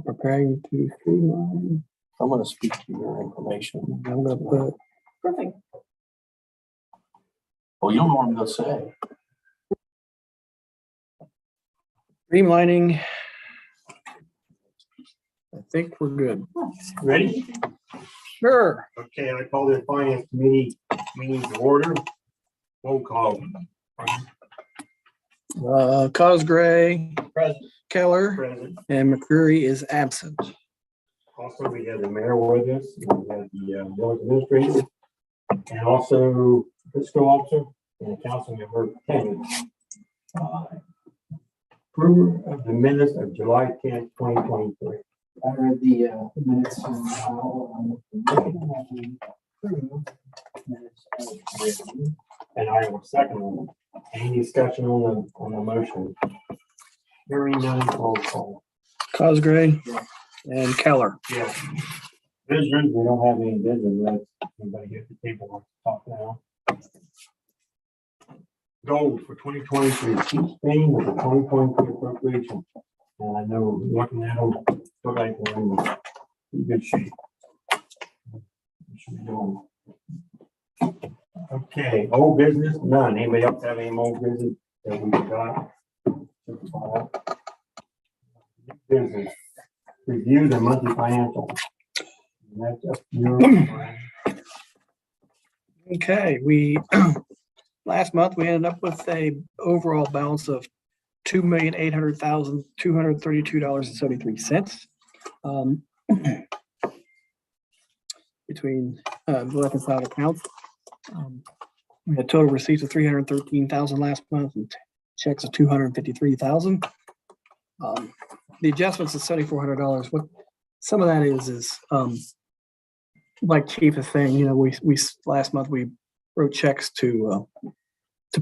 Preparing to streamline. I'm going to speak to your information. I'm gonna put Perfect. Well, you don't know what I'm going to say. streamlining. I think we're good. Ready? Sure. Okay, I call the finance committee meeting to order. Roll call. Cosgray, Present. Keller, Present. and McCreary is absent. Also, we have the mayor with us, and we have the village administrator, and also fiscal officer and council member Kennedy. Approval of the minutes of July 10th, 2023. I read the minutes and And I will second them. Any discussion on the motion? Hearing none, roll call. Cosgray and Keller. Yes. Visitors, we don't have any visitors. Let's anybody here at the table wants to talk now. Goal for 2023, keep staying with the 2023 appropriation. And I know looking at them, look like we're in good shape. We should be doing. Okay, old business, none. Anybody else have any old business that we got? Business, review the monthly financial. And that's up to you. Okay, we last month we ended up with a overall balance of $2,800,232.73 between reconciled accounts. We had total receipts of $313,000 last month and checks of $253,000. The adjustments of $7,400. What some of that is like Chief is saying, you know, we last month we wrote checks to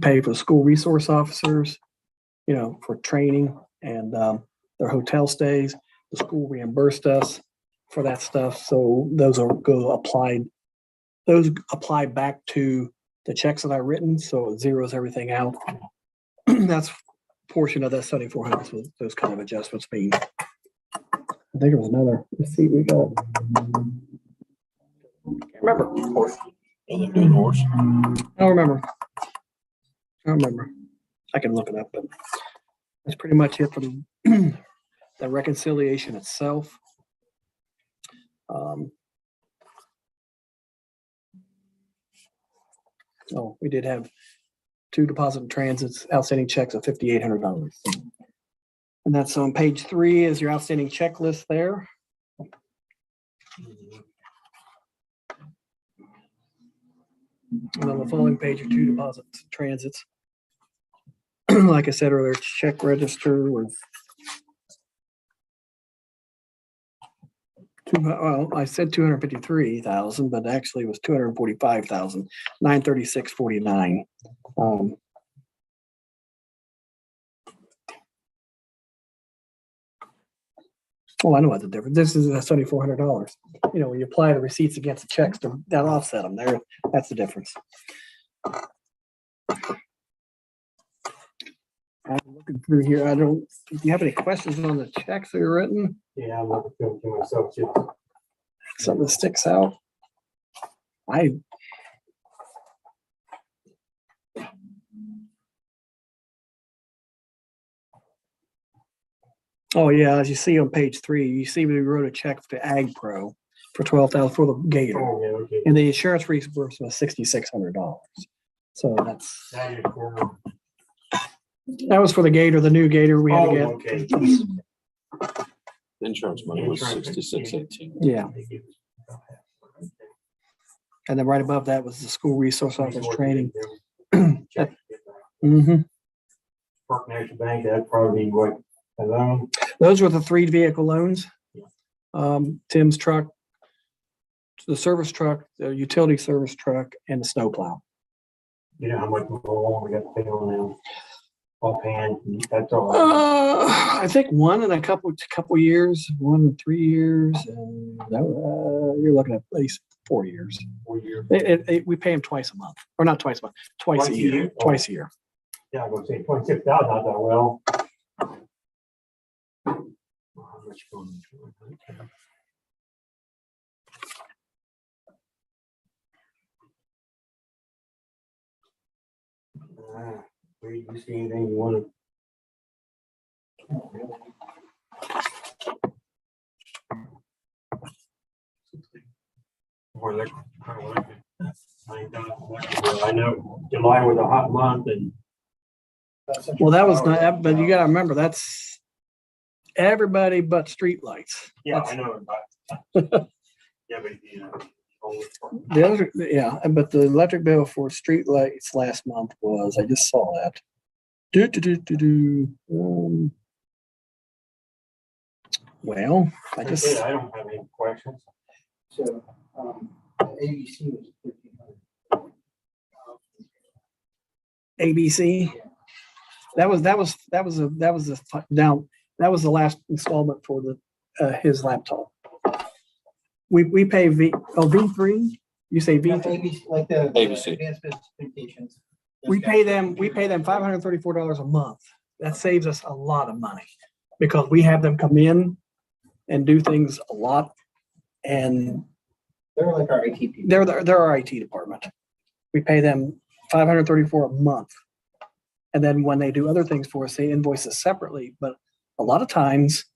pay for the school resource officers, you know, for training and their hotel stays. The school reimbursed us for that stuff, so those apply back to the checks that I written, so it zeroes everything out. That's a portion of that 7,400. So those kind of adjustments mean. I think it was another receipt we got. Can't remember. Horse. Other than doing horse. I don't remember. I can look it up, but that's pretty much it for the the reconciliation itself. Oh, we did have 2 deposit and transits, outstanding checks of $5,800. And that's on page 3 is your outstanding checklist there. And on the following page are 2 deposits, transits. Like I said earlier, check register was well, I said 253,000, but actually it was 245,936.49. Oh, I know what the difference. This is $7,400. You know, when you apply the receipts against the checks, that offset them there. That's the difference. I'm looking through here. Do you have any questions on the checks that are written? Yeah, I'm looking through to myself too. Something that sticks out? Oh yeah, as you see on page 3, you see we wrote a check to Ag Pro for $12,000 for the Gator, Oh, yeah, okay. and the insurance reimbursement was $6,600. So Now you're for- that was for the Gator, the new Gator we had to get. Okay. Insurance money was $66.18. Yeah, and then right above that was the school resource officer training. Mm-hmm. Park National Bank, that'd probably be what, a loan? Those were the 3 vehicle loans. Tim's truck, the service truck, the utility service truck, and the snowplow. You know how much more we got to pay on now? Offhand, that's all. I think 1 in a couple years, 1 in 3 years, and you're looking at least 4 years. 4 years. We pay them twice a month, or not twice a month, twice a year. Twice a year. Yeah, I'm gonna say 26,000, I thought, well. Which one? Okay. Wait, you see anything you want or electric? I know July was a hot month and. Well, that was not, but you gotta remember, that's everybody but streetlights. Yeah, I know, but. Yeah, but you know. The other, yeah, but the electric bill for streetlights last month was, I just saw that. Well, I That's just, it, I don't have any questions. So, ABC was 1,500. ABC, that was the last installment for his laptop. We pay V3, you say V3? ABC, like the ABC. advanced specifications. We pay them $534 a month. That saves us a lot of money because we have them come in and do things a lot. And They're like our IT people. they're our IT department. We pay them $534 a month. And then when they do other things for us, they invoice us separately. But a lot of times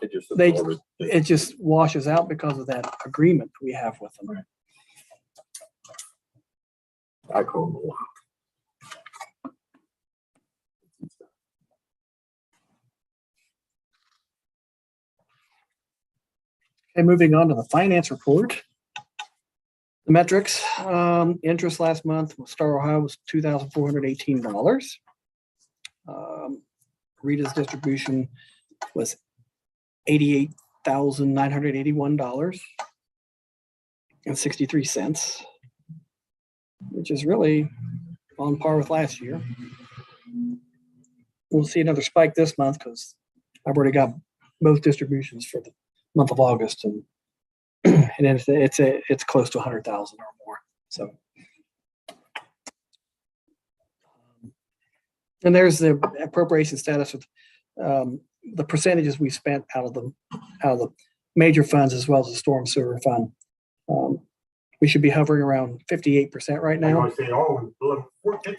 it just washes out because of that agreement we have with them. I call them a lot. Okay, moving on to the finance report. The metrics, interest last month with Star Ohio was $2,418. Rita's distribution was $88,981.63, which is really on par with last year. We'll see another spike this month because I've already got both distributions for the month of August, and and it's close to 100,000 or more. So, and there's the appropriation status with the percentages we spent out of the major funds as well as the storm sewer fund. We should be hovering around 58% right I'm now. gonna say, oh, we're 50%.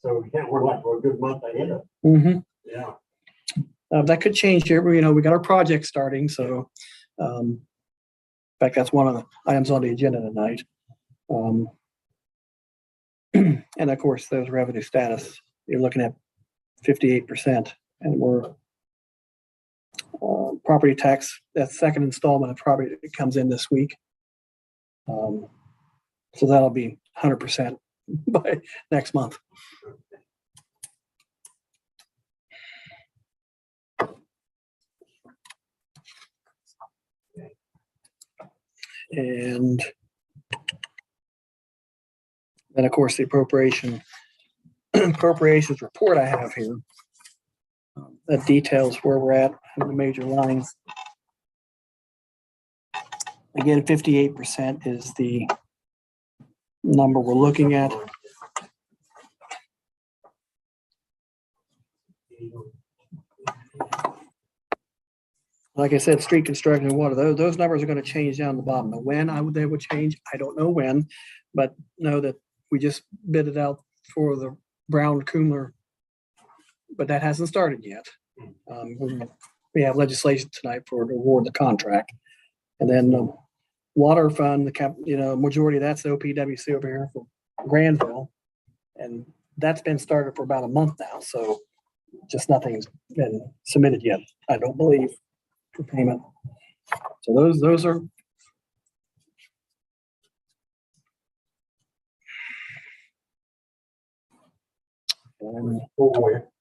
So yeah, we're like, we're a good month ahead of, Mm-hmm. yeah. That could change here. We got our project starting, so in fact, that's one of the items on the agenda tonight. And of course, those revenue status, you're looking at 58%, and we're property tax, that second installment of property that comes in this week. So that'll be 100% by next month. And then, of course, the appropriations report I have here that details where we're at in the major lines. Again, 58% is the number we're looking at. Like I said, street construction and water, those numbers are going to change down the bottom. Now, when they would change, I don't know when, but know that we just bid it out for the Brown Kumler, but that hasn't started yet. We have legislation tonight for to award the contract, and then the water fund, majority of that's the OPWC over here for Granville, and that's been started for about a month now. So just nothing's been submitted yet, I don't believe, for payment. So those are.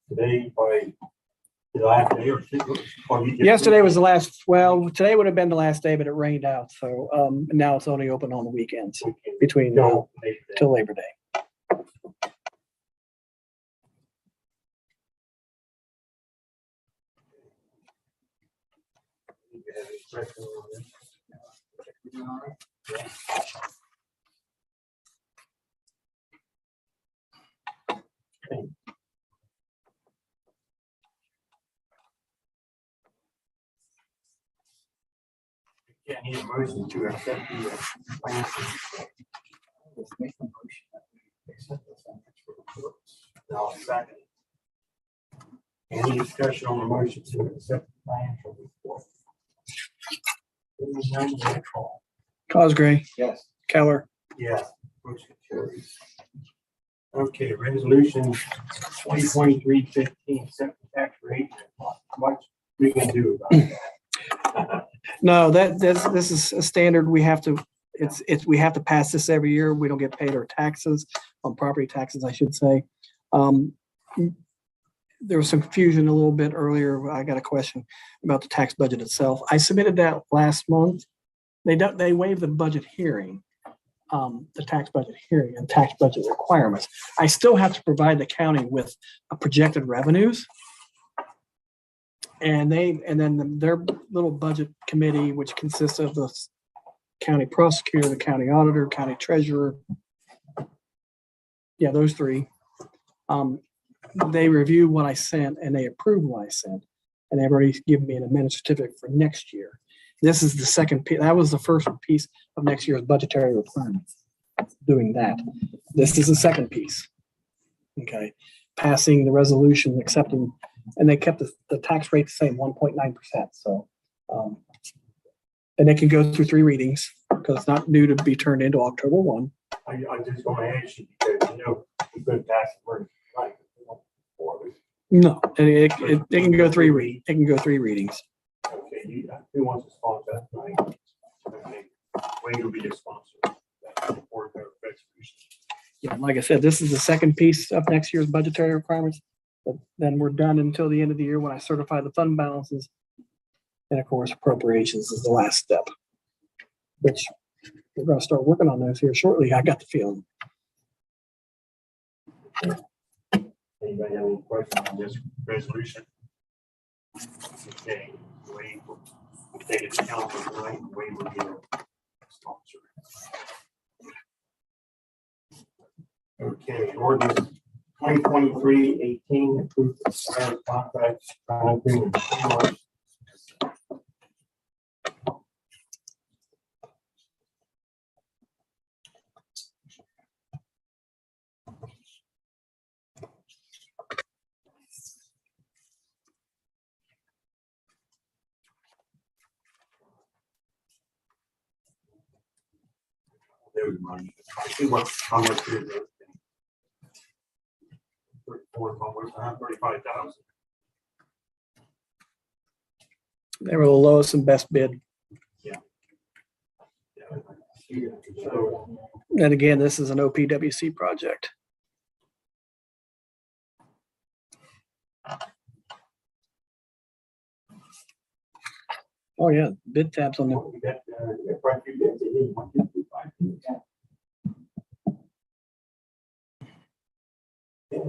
Today by the last day or Yesterday was the last, well, today would have been the last day, but it rained out. So now it's only open on the weekends between till Labor Day. Yeah, I need a motion to accept the financial report. Let's make a motion that we accept the financial reports. Now, second. Any discussion on the motion to accept the financial report? Hearing none, roll call. Cosgray, Yes. Keller, Yes, motion carries. Okay, resolution 2023-15, set the tax rate. What we can do about that? no, this is a standard. We have to, we have to pass this every year. We don't get paid our taxes, on property taxes, I should say. There was some confusion a little bit earlier. I got a question about the tax budget itself. I submitted that last month. They waived the budget hearing, the tax budget hearing and tax budget requirements. I still have to provide the county with projected revenues. And then their little budget committee, which consists of the county prosecutor, the county auditor, county treasurer. Yeah, those three. They review what I sent and they approve what I sent. And they've already given me an amended certificate for next year. This is the second piece. That was the first piece of next year's budgetary requirements. Doing that. This is the second piece. Okay. Passing the resolution, accepting, and they kept the tax rate the same, 1.9%. So, and it can go through 3 readings because it's not due to be turned into October 1. I'm just going to ask you because we could pass it for like 4 weeks. No, it can go 3 readings. It can go 3 readings. Okay, who wants to sponsor that tonight? Okay, Wayne will be the sponsor. For the resolution. Yeah, like I said, this is the second piece of next year's budgetary requirements. But then we're done until the end of the year when I certify the fund balances. And of course, appropriations is the last step, which we're going to start working on those here shortly. I got the feeling. Anybody have any questions on this resolution? Okay, Wayne will take it to council tonight. Wayne will be the sponsor. Okay, ordinance 2023-18 approved the fire contract. There was money. See what, how much is it? 35,000. They were the lowest and best bid. So, And again, this is an OPWC project. Oh yeah, bid tabs on them. we got, quite a few bids. They need 1, 2, 3, 5 bids. Okay.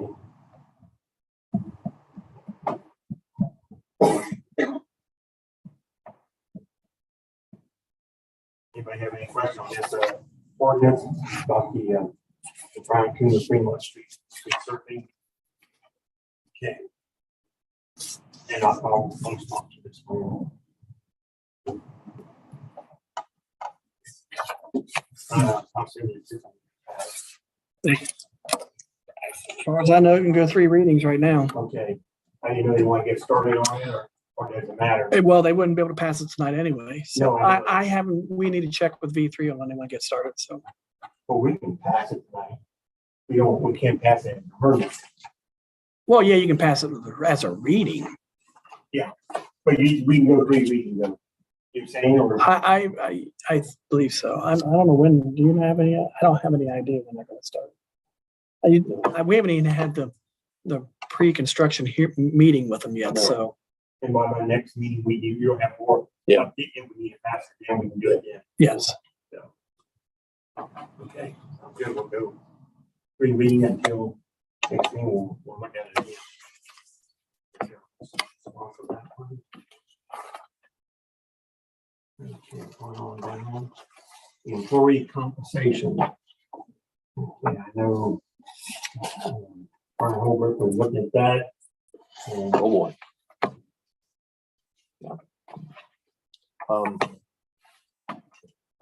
Anybody have any questions on this ordinance about the Brian Coon of Fremont Street surfing? Okay. And I'll sponsor this one. I'll send it to them. As far as I know, it can go 3 readings right now. Okay. I didn't know they want to get started on it or does it matter? Well, they wouldn't be able to pass it tonight anyway. So No, I know. I haven't, we need to check with V3 on when they want to get started. So, Well, we can pass it tonight. We can't pass it in emergency. well, yeah, you can pass it as a reading. But we can go 3 readings though. You're saying or? I believe so. I don't know when, do you have any, I don't have any idea when they're going to start. We haven't even had the pre-construction meeting with them yet, so. And by my next meeting, you don't have more. Yeah. If we need to pass it, then we can do it then. Yes. Okay, good, we'll go 3 reading until next thing, we'll look at it again. So for that one. Okay, going on down. Employee compensation. Okay, I know. Our Holbrook was looking at that. And Oh, boy.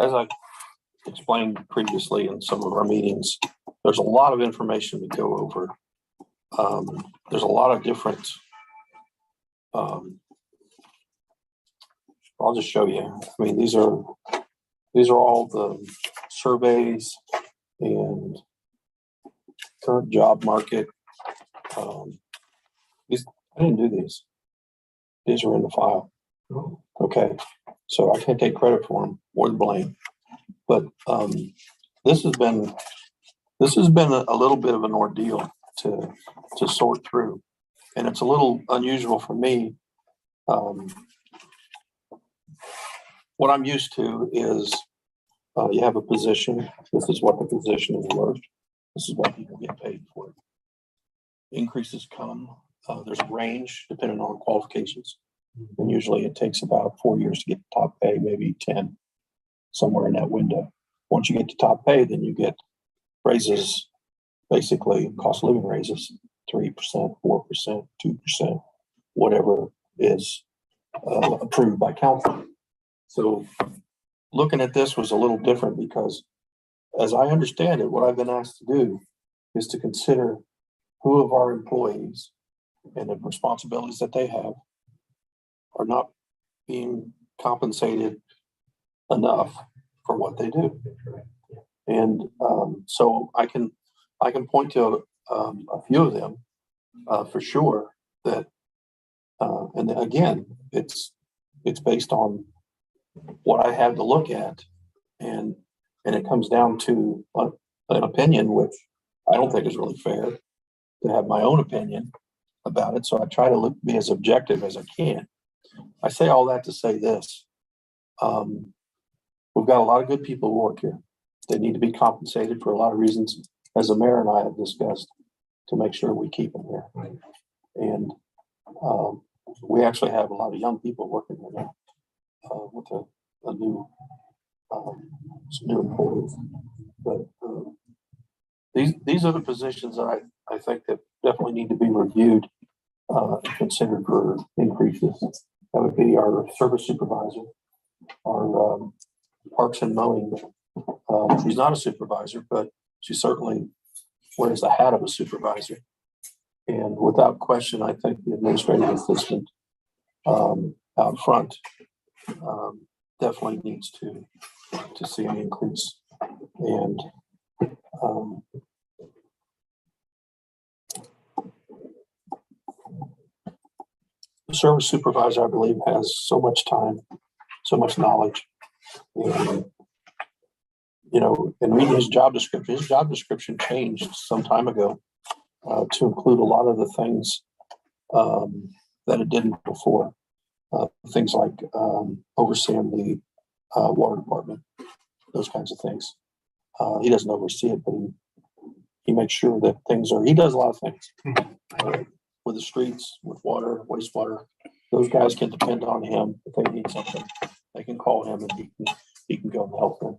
as I explained previously in some of our meetings, there's a lot of information to go over. There's a lot of different, I'll just show you. I mean, these are all the surveys and current job market. I didn't do these. These are in the file. Okay, so I can't take credit for them or the blame. But this has been a little bit of an ordeal to sort through, and it's a little unusual for me. What I'm used to is you have a position. This is what the position is worth. This is what people get paid for it. Increases come. There's a range depending on qualifications, and usually it takes about 4 years to get to top pay, maybe 10, somewhere in that window. Once you get to top pay, then you get raises, basically cost of living raises, 3%, 4%, 2%, whatever is approved by council. So looking at this was a little different because, as I understand it, what I've been asked to do is to consider who of our employees and the responsibilities that they have are not being compensated enough for what they do. And so I can point to a few of them for sure that, and again, it's based on what I have to look at, and it comes down to an opinion, which I don't think is really fair to have my own opinion about it. So I try to be as objective as I can. I say all that to say this. We've got a lot of good people who work here. They need to be compensated for a lot of reasons, as the mayor and I have discussed, to make sure we keep them here. Right. And we actually have a lot of young people working here now with a new, some new employees. But these are the positions that I think that definitely need to be reviewed, considered for increases. That would be our service supervisor, our parks and mowing. She's not a supervisor, but she certainly wears the hat of a supervisor. And without question, I think the administrative assistant out front definitely needs to see an increase. And the service supervisor, I believe, has so much time, so much knowledge. And, and reading his job description changed some time ago to include a lot of the things that it didn't before. Things like overseeing the water department, those kinds of things. He doesn't oversee it, but he makes sure that he does a lot of things with the streets, with water, wastewater. Those guys can depend on him if they need something. They can call him and he can go and help them.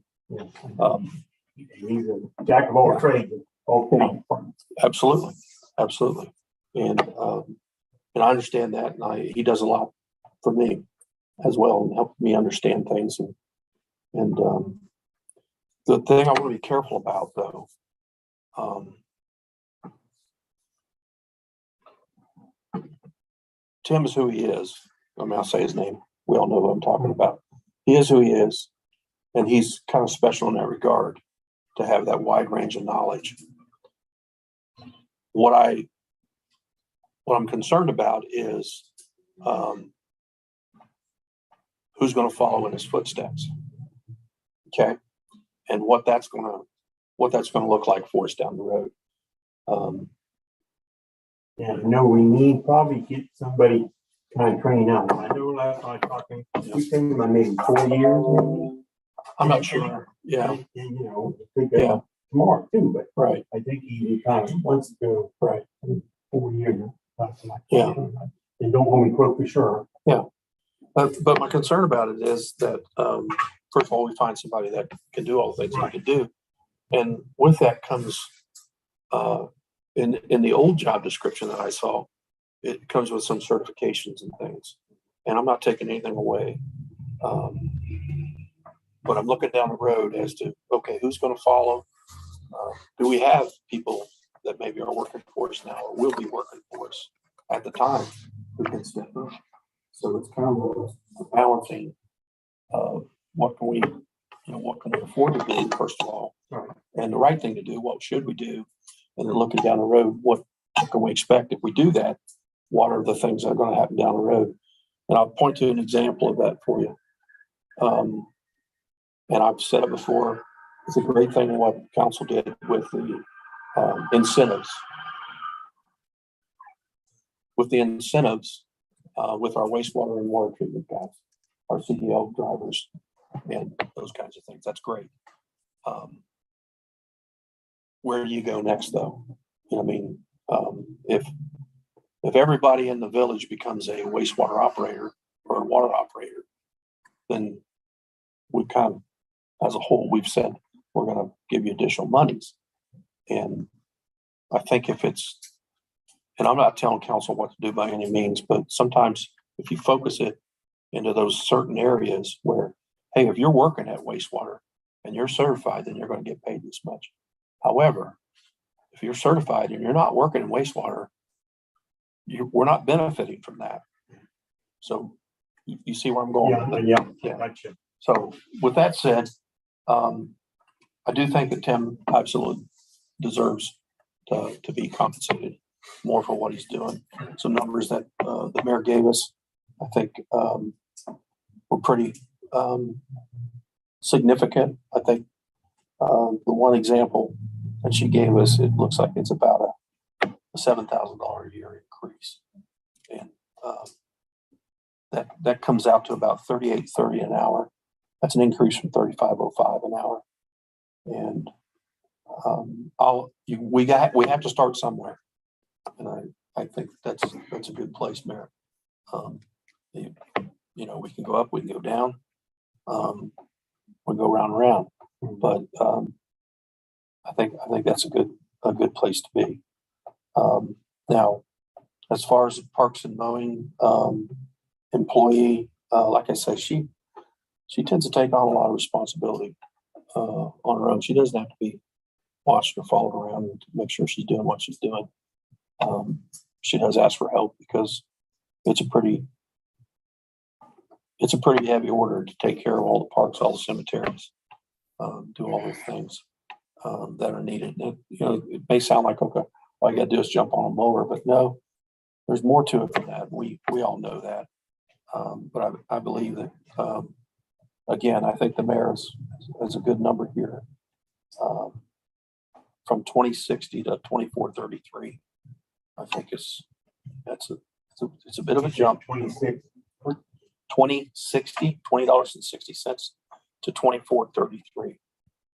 He's a jack of all trades. Absolutely. And I understand that, and he does a lot for me as well, and help me understand things. And the thing I want to be careful about, though, Tim is who he is. I mean, I'll say his name. We all know who I'm talking about. He is who he is, and he's kind of special in that regard to have that wide range of knowledge. What I'm concerned about is who's going to follow in his footsteps. Okay, and what that's going to look like for us down the road. We need probably get somebody kind of trained out. I know last time I was talking, we think about maybe 4 years, maybe. I'm not sure. Yeah. Yeah. Tomorrow too, but right. I think he kind of wants to go right 4 years. Yeah. And don't hold me quote for sure. Yeah. But my concern about it is that first of all, we find somebody that can do all the things he can do, and with that comes in the old job description that I saw, it comes with some certifications and things, and I'm not taking anything away. But I'm looking down the road as to, okay, who's going to follow? Do we have people that maybe are working for us now or will be working for us at the time who can step up? So it's kind of a balancing of what can we afford to do, first of all, and the right thing to do, what should we do? And then looking down the road, what can we expect if we do that? What are the things that are going to happen down the road? And I'll point to an example of that for you. And I've said it before, it's a great thing what council did with the incentives. With the incentives, with our wastewater and water treatment guys, our CDL drivers, and those kinds of things. That's great. Where do you go next, though? You know, I mean, if everybody in the village becomes a wastewater operator or a water operator, then we kind of, as a whole, we've said we're going to give you additional monies. And I think if it's, and I'm not telling council what to do by any means, but sometimes if you focus it into those certain areas where, hey, if you're working at wastewater and you're certified, then you're going to get paid this much. However, if you're certified and you're not working in wastewater, we're not benefiting from that. So you see where I'm going with it? Yeah. Gotcha. So with that said, I do think that Tim absolutely deserves to be compensated more for what he's doing. Some numbers that the mayor gave us, I think were pretty significant. I think the one example that she gave us, it looks like it's about a $7,000 a year increase. And that comes out to about $38.30 an hour. That's an increase from $35.05 an hour. And we have to start somewhere. And I think that's a good place, Mayor. You know, we can go up, we can go down, we go round and round. But I think that's a good place to be. Now, as far as the parks and mowing employee, like I say, she tends to take on a lot of responsibility on her own. She doesn't have to be watched or followed around to make sure she's doing what she's doing. She does ask for help because it's a pretty heavy order to take care of all the parks, all the cemeteries, do all the things that are needed. And it may sound like, okay, all you got to do is jump on a mower, but no, there's more to it than that. We all know that. But I believe that, again, I think the mayor has a good number here. From 2060 to 2433, I think it's a bit of a jump. 26. $20.60 to 2433.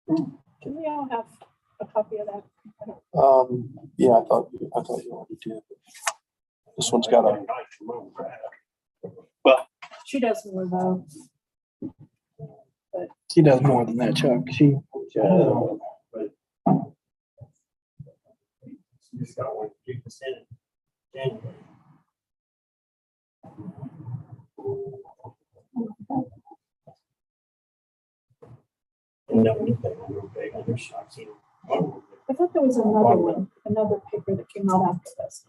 Can we all have a copy of that? Yeah, I thought you already did. This one's got a. Well, She does more though. She does more than that, Chuck. She But you just got 1% January. And no anything on your big other shots. I thought there was another one, another paper that came out after this.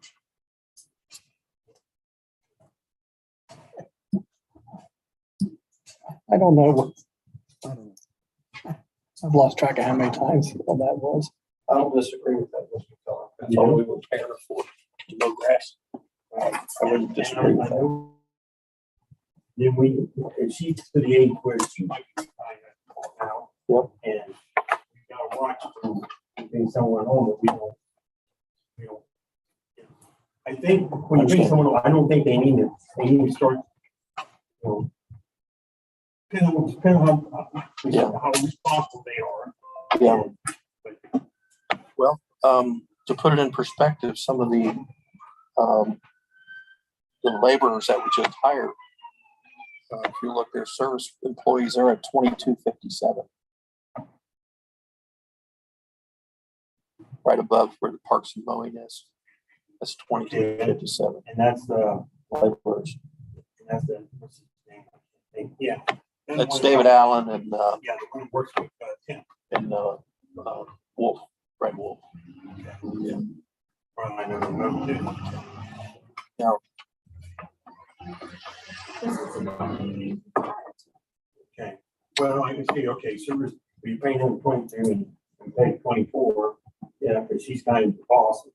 I don't know. I've lost track of how many times all that was. I don't disagree with that, Mr. Keller. That's all we were paying her for, to mow grass. I wouldn't disagree with that. Then if she's to the age where she might be retired now. Yep. And we gotta watch between someone home that we don't. I think when you bring someone home, I don't think they need to start, depending on how responsible they are. Yeah. Well, to put it in perspective, some of the laborers that we just hired, if you look, their service employees are at 2257, right above where the parks and mowing is. That's 2257. And that's the laborers. what's his name? Yeah. the It's one- David Allen and, Yeah, the one that works with Tim. Wolf, Red Wolf. Yeah. Well, I know them too. Okay, well, I can see, okay, so we paid him 22 and paid 24. Yeah, because she's kind of the boss.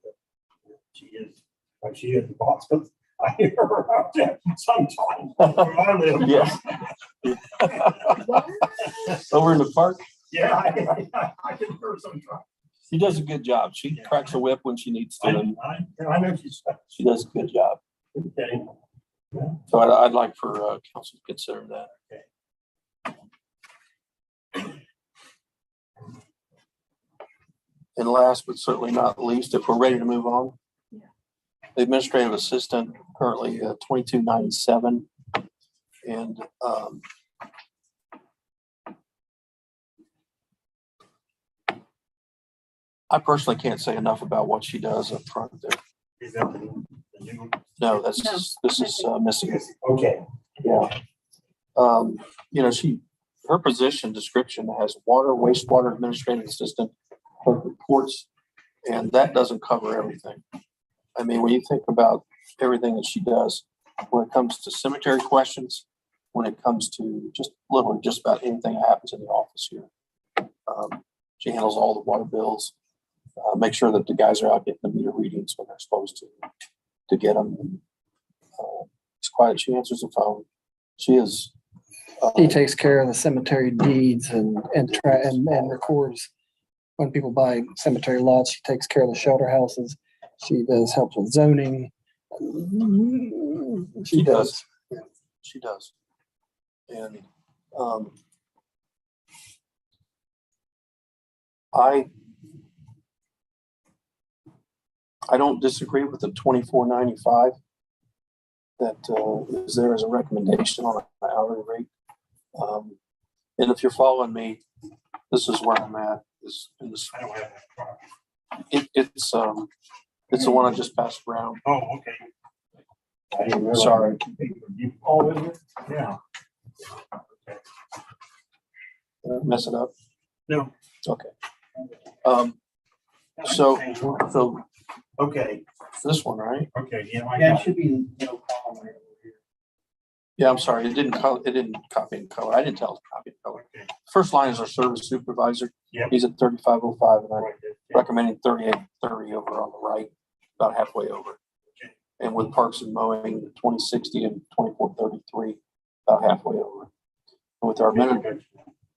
She is, like, she is the boss, but I hear her out there sometimes. where I live. Yes. Over in the park, Yeah, I can hear her sometimes. she does a good job. She cracks a whip when she needs to. and I know she's, She does a good job. okay. So I'd like for council to consider that. And last but certainly not least, if we're ready to move on. Yeah. The administrative assistant currently $22.97. And I personally can't say enough about what she does up front there. Is that the new one? No, No. this is missing. Okay. Yeah. You know, her position description has water, wastewater administrative assistant, clerk reports, and that doesn't cover everything. I mean, when you think about everything that she does, when it comes to cemetery questions, when it comes to literally just about anything that happens in the office here. She handles all the water bills, make sure that the guys are out getting the meter readings when they're supposed to get them. She's quiet. She answers the phone. She is. He takes care of the cemetery deeds and records when people buy cemetery lots. She takes care of the shelter houses. She does help with zoning. She does. She does. And I don't disagree with the $24.95 that is there as a recommendation on an hourly rate. And if you're following me, this is where I'm at. I don't have that problem. It's the one I just passed around. Oh, okay. I didn't realize. Sorry. You all in it? Yeah. Mess it up. No. Okay. So Okay, this one, right? okay, yeah. I Yeah, got it should be no column right over here. Yeah, I'm sorry. It didn't copy and color. I didn't tell it to copy and color. Okay. First line is our service supervisor. Yep. He's at 3505 and I'm Right there. recommending 3830 over on the right, about halfway over. Okay. And with parks and mowing, 2060 and 2433, about halfway over. And with our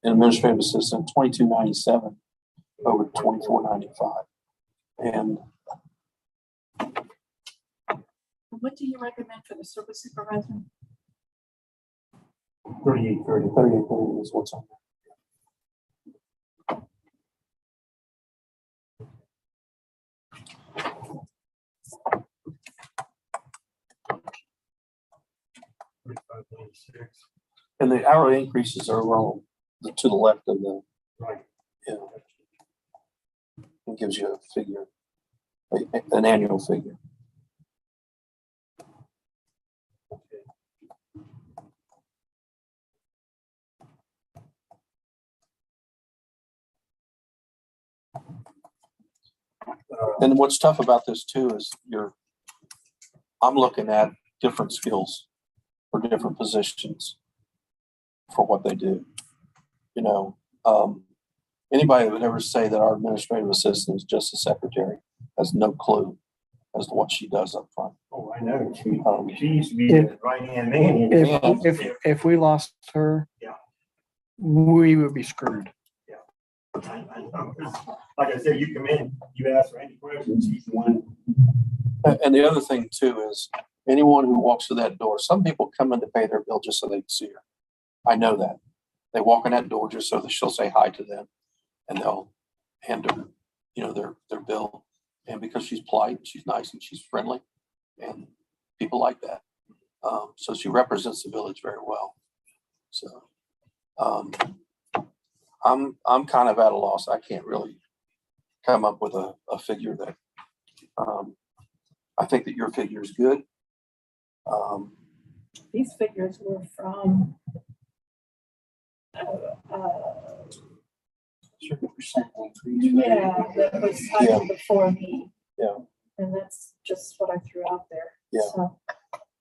administrative assistant, 2297 over 2495. And What do you recommend for the service supervisor? 3830. 3830 is what's on there. And the hourly increases are wrong to the left of the, Right. you know, it gives you a figure, an annual figure. And what's tough about this too is I'm looking at different skills for different positions for what they do. You know, anybody that would ever say that our administrative assistant is just a secretary has no clue as to what she does up front. Oh, I know. She used to be the right-hand man. If we lost her, Yeah. we would be screwed. I know. Like I said, you come in, you ask her any questions, she's the one. And the other thing too is anyone who walks through that door, some people come in to pay their bill just so they can see her. I know that. They walk in that door just so that she'll say hi to them and they'll hand her, you know, their bill. And because she's polite, she's nice and she's friendly and people like that. So she represents the village very well. So I'm kind of at a loss. I can't really come up with a figure that I think that your figure is good. These figures were from increase. right? Yeah, that was hired before me. Yeah. And that's just what I threw out there. Yeah. So,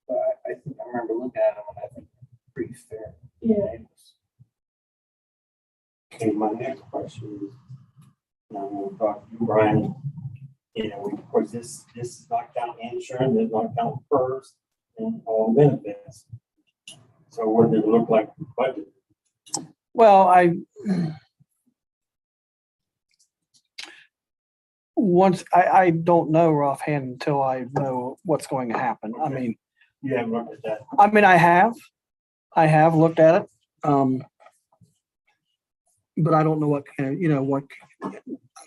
But I think I remember looking at them and I think pretty fair. yeah, Okay, my next question is, we'll talk to you, Brian. You know, of course, this is not count insurance, it's not count PERS and all the benefits. So what does it look like for budget? Well, I don't know offhand until I know what's going to happen. I mean, You haven't looked at that. I have looked at it. But I don't know what kind of, what, I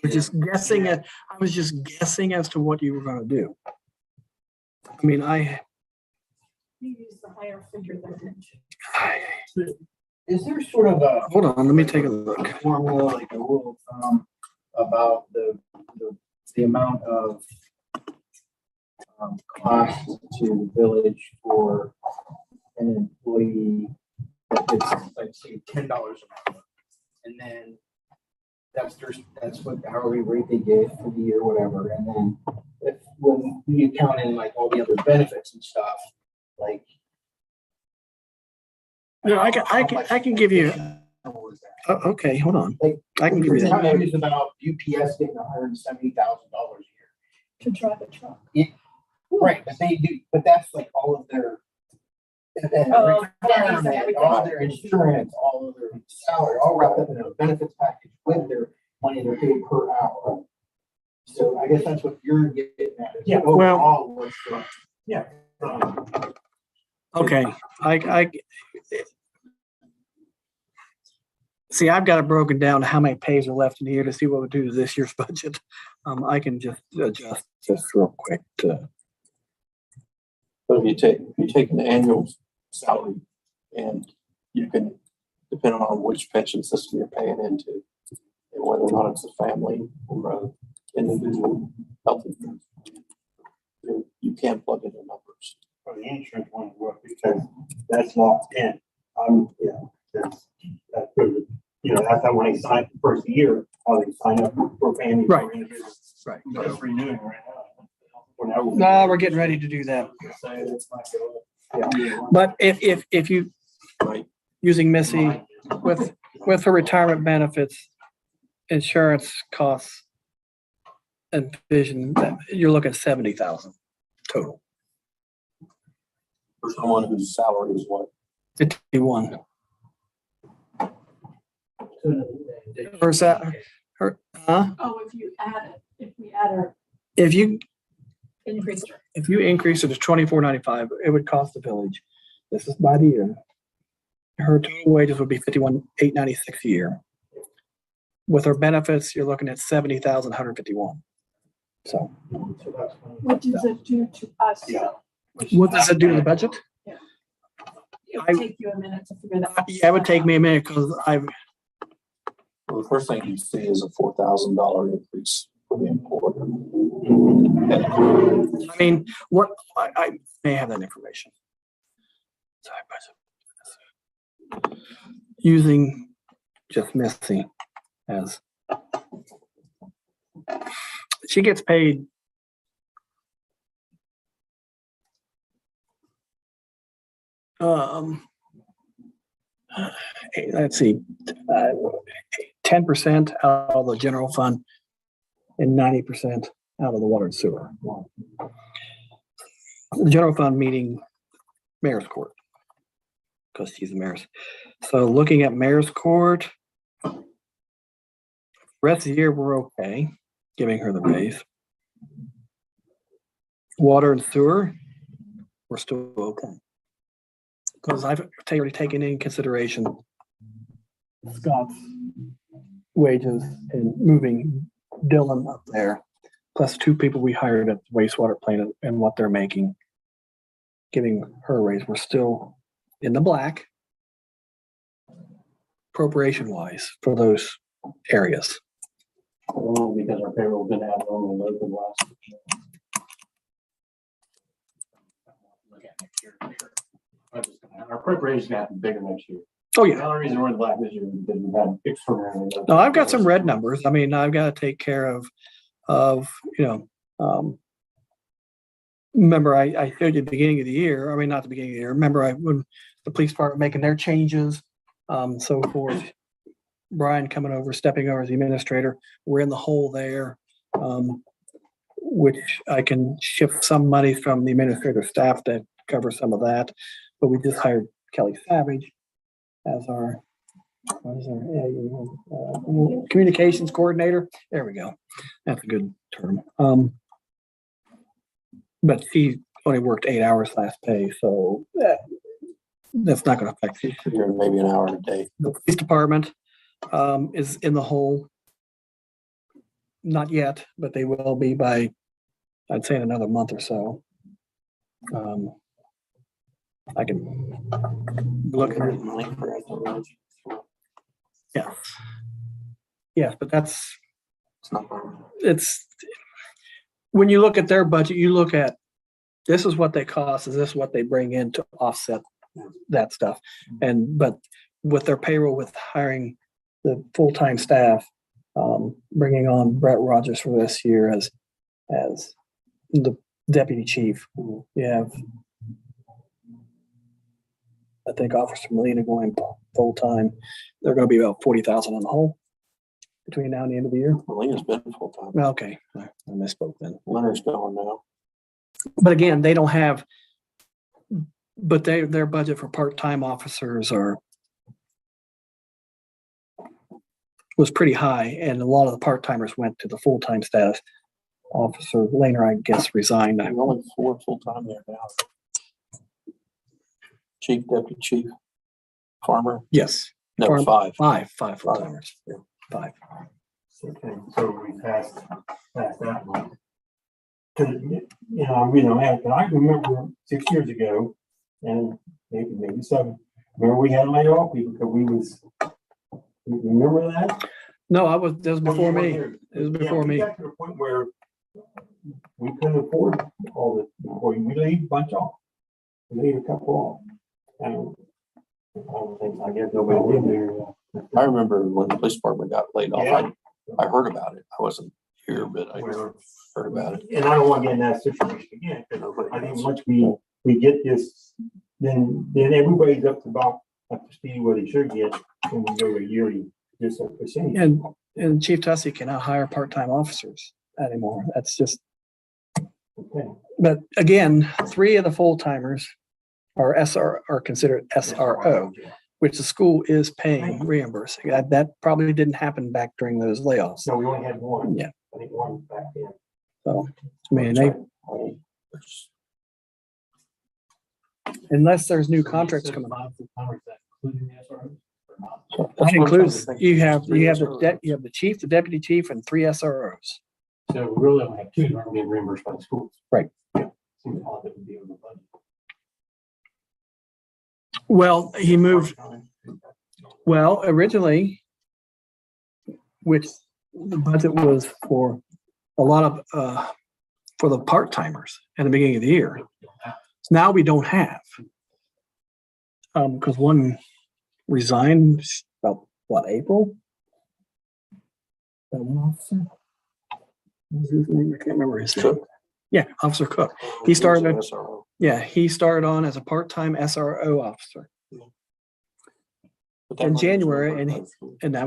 was just guessing as to what you were gonna do. I mean, you use the higher figure than mentioned. Is there sort of a hold on, let me take a look. formula, like a rule of thumb about the amount of cost to the village for an employee? If it's like say $10 an hour, and then that's what the hourly rate they get for the year, whatever. And then when you count in like all the other benefits and stuff, like. No, I can give you, What is that? okay, hold on. Like, I can give you How that. much is about UPS getting $170,000 a year? To drive a truck. Right, but they do, but that's like all of their. Oh, retirement, all of their insurance, all of their salary, all wrapped up in a benefits package with their money they're paid per hour. So I guess that's what you're getting at. is Yeah, well- overall, what's the- Yeah. Okay, I see, I've got it broken down to how many pays are left in here to see what we do to this year's budget. I can just adjust this real quick to. But if you take an annual salary and you can, depending on which pension system you're paying into, and whether or not it's a family or a individual health insurance, you can plug in the numbers. For the insurance one, well, because that's locked in. That's good. That's how when they sign up the first year, how they sign up for family. Right. for individual. Right. That's renewing right now. No, we're getting ready to do that. But if you, Right. using Missy with her retirement benefits, insurance costs, and vision, you're looking at 70,000 total. For someone whose salary is what? 51. Or is that her? Huh? Oh, if we add our If you increase. increase it to 24.95, it would cost the village. This is by the year. Her total wages would be 51,896 a year. With her benefits, you're looking at 70,151. So, What does it do to us? Yeah. what does it do to the budget? It would take you a minute to figure that out. Yeah, it would take me a minute because Well, the first thing you see is a $4,000 increase for the employer. I mean, what I may have that information. Sorry, budget. Using just Missy as she gets paid. Let's see, 10% out of the general fund and 90% out of the water and sewer. The general fund meaning mayor's court, because she's the mayor's. So looking at mayor's court, rest of the year, we're okay, giving her the raise. Water and sewer, we're still okay. Because I've already taken into consideration Scott's wages and moving Dylan up there, plus 2 people we hired at the wastewater plant and what they're making, giving her a raise. We're still in the black appropriation wise for those areas. Because our payroll's been out on the local last. Look at next year for sure. Our appropriation's gonna be bigger next year. Oh, The yeah. only reason we're in the black this year is because we've had extraordinary. No, I've got some red numbers. I mean, I've got to take care of, remember I showed you at the beginning of the year, I mean, not the beginning of the year, remember when the police department making their changes, so forth. Brian coming over, stepping over as the administrator, we're in the hole there, which I can shift some money from the administrative staff to cover some of that. But we just hired Kelly Savage as our, communications coordinator. There we go. That's a good term. But she only worked 8 hours last pay, so that's not going to affect you. You're maybe an hour a day. The police department is in the hole. Not yet, but they will be by, I'd say, in another month or so. I can look at it. Money for it. Yes. Yes, but It's not. it's, when you look at their budget, you look at, this is what they cost, is this what they bring in to offset that stuff? But with their payroll, with hiring the full-time staff, bringing on Brett Rogers for this year as the deputy chief, you have, I think, Officer Molina going full-time. They're going to be about 40,000 in the hole between now and the end of the year. Melina's been full time. Okay, I misspoke then. Leonard's going now. But again, they don't have, but their budget for part-time officers was pretty high, and a lot of the part-timers went to the full-time staff. Officer Laner, I guess, resigned. There's only 4 full time there now. Chief, deputy chief, farmer. Yes, No, Farm- 5. five full-timers. Yeah. 5. Okay, so we passed that one. Cause, and I remember 6 years ago, and maybe 7, remember we had laid off people because you remember that? No, that was before me. It was before me. We got to the point where we couldn't afford all the employees. We laid a bunch off. We laid a couple off. And I don't think, I guess nobody did there. I remember when the police department got laid off. Yeah. I heard about it. I wasn't here, but I heard about it. And I don't want to get in that situation again, because I think once we get this, then everybody's up to speed where they should get when we go to yearly, just a percentage. And Chief Tussey cannot hire part-time officers anymore. That's just, Okay. but again, 3 of the full-timers are considered SRO, which the school is paying, reimbursing. That probably didn't happen back during those layoffs. So we only had one. Yeah. I think one back then. So, I mean, unless there's new contracts coming on. That includes, you have the chief, the deputy chief, and 3 SROs. So we really only have 2 that aren't being reimbursed by the schools. Right. Yeah. Seems odd that would be on the budget. Well, he moved, well, originally, which the budget was for a lot of, for the part-timers at the beginning of the year. Now we don't have. Because one resigned about, what, April? That one officer? What was his name? I can't remember his name. Cook. Yeah, Officer Cook. He started, SRO. yeah, he started on as a part-time SRO officer. But that in money was January, reimbursed and that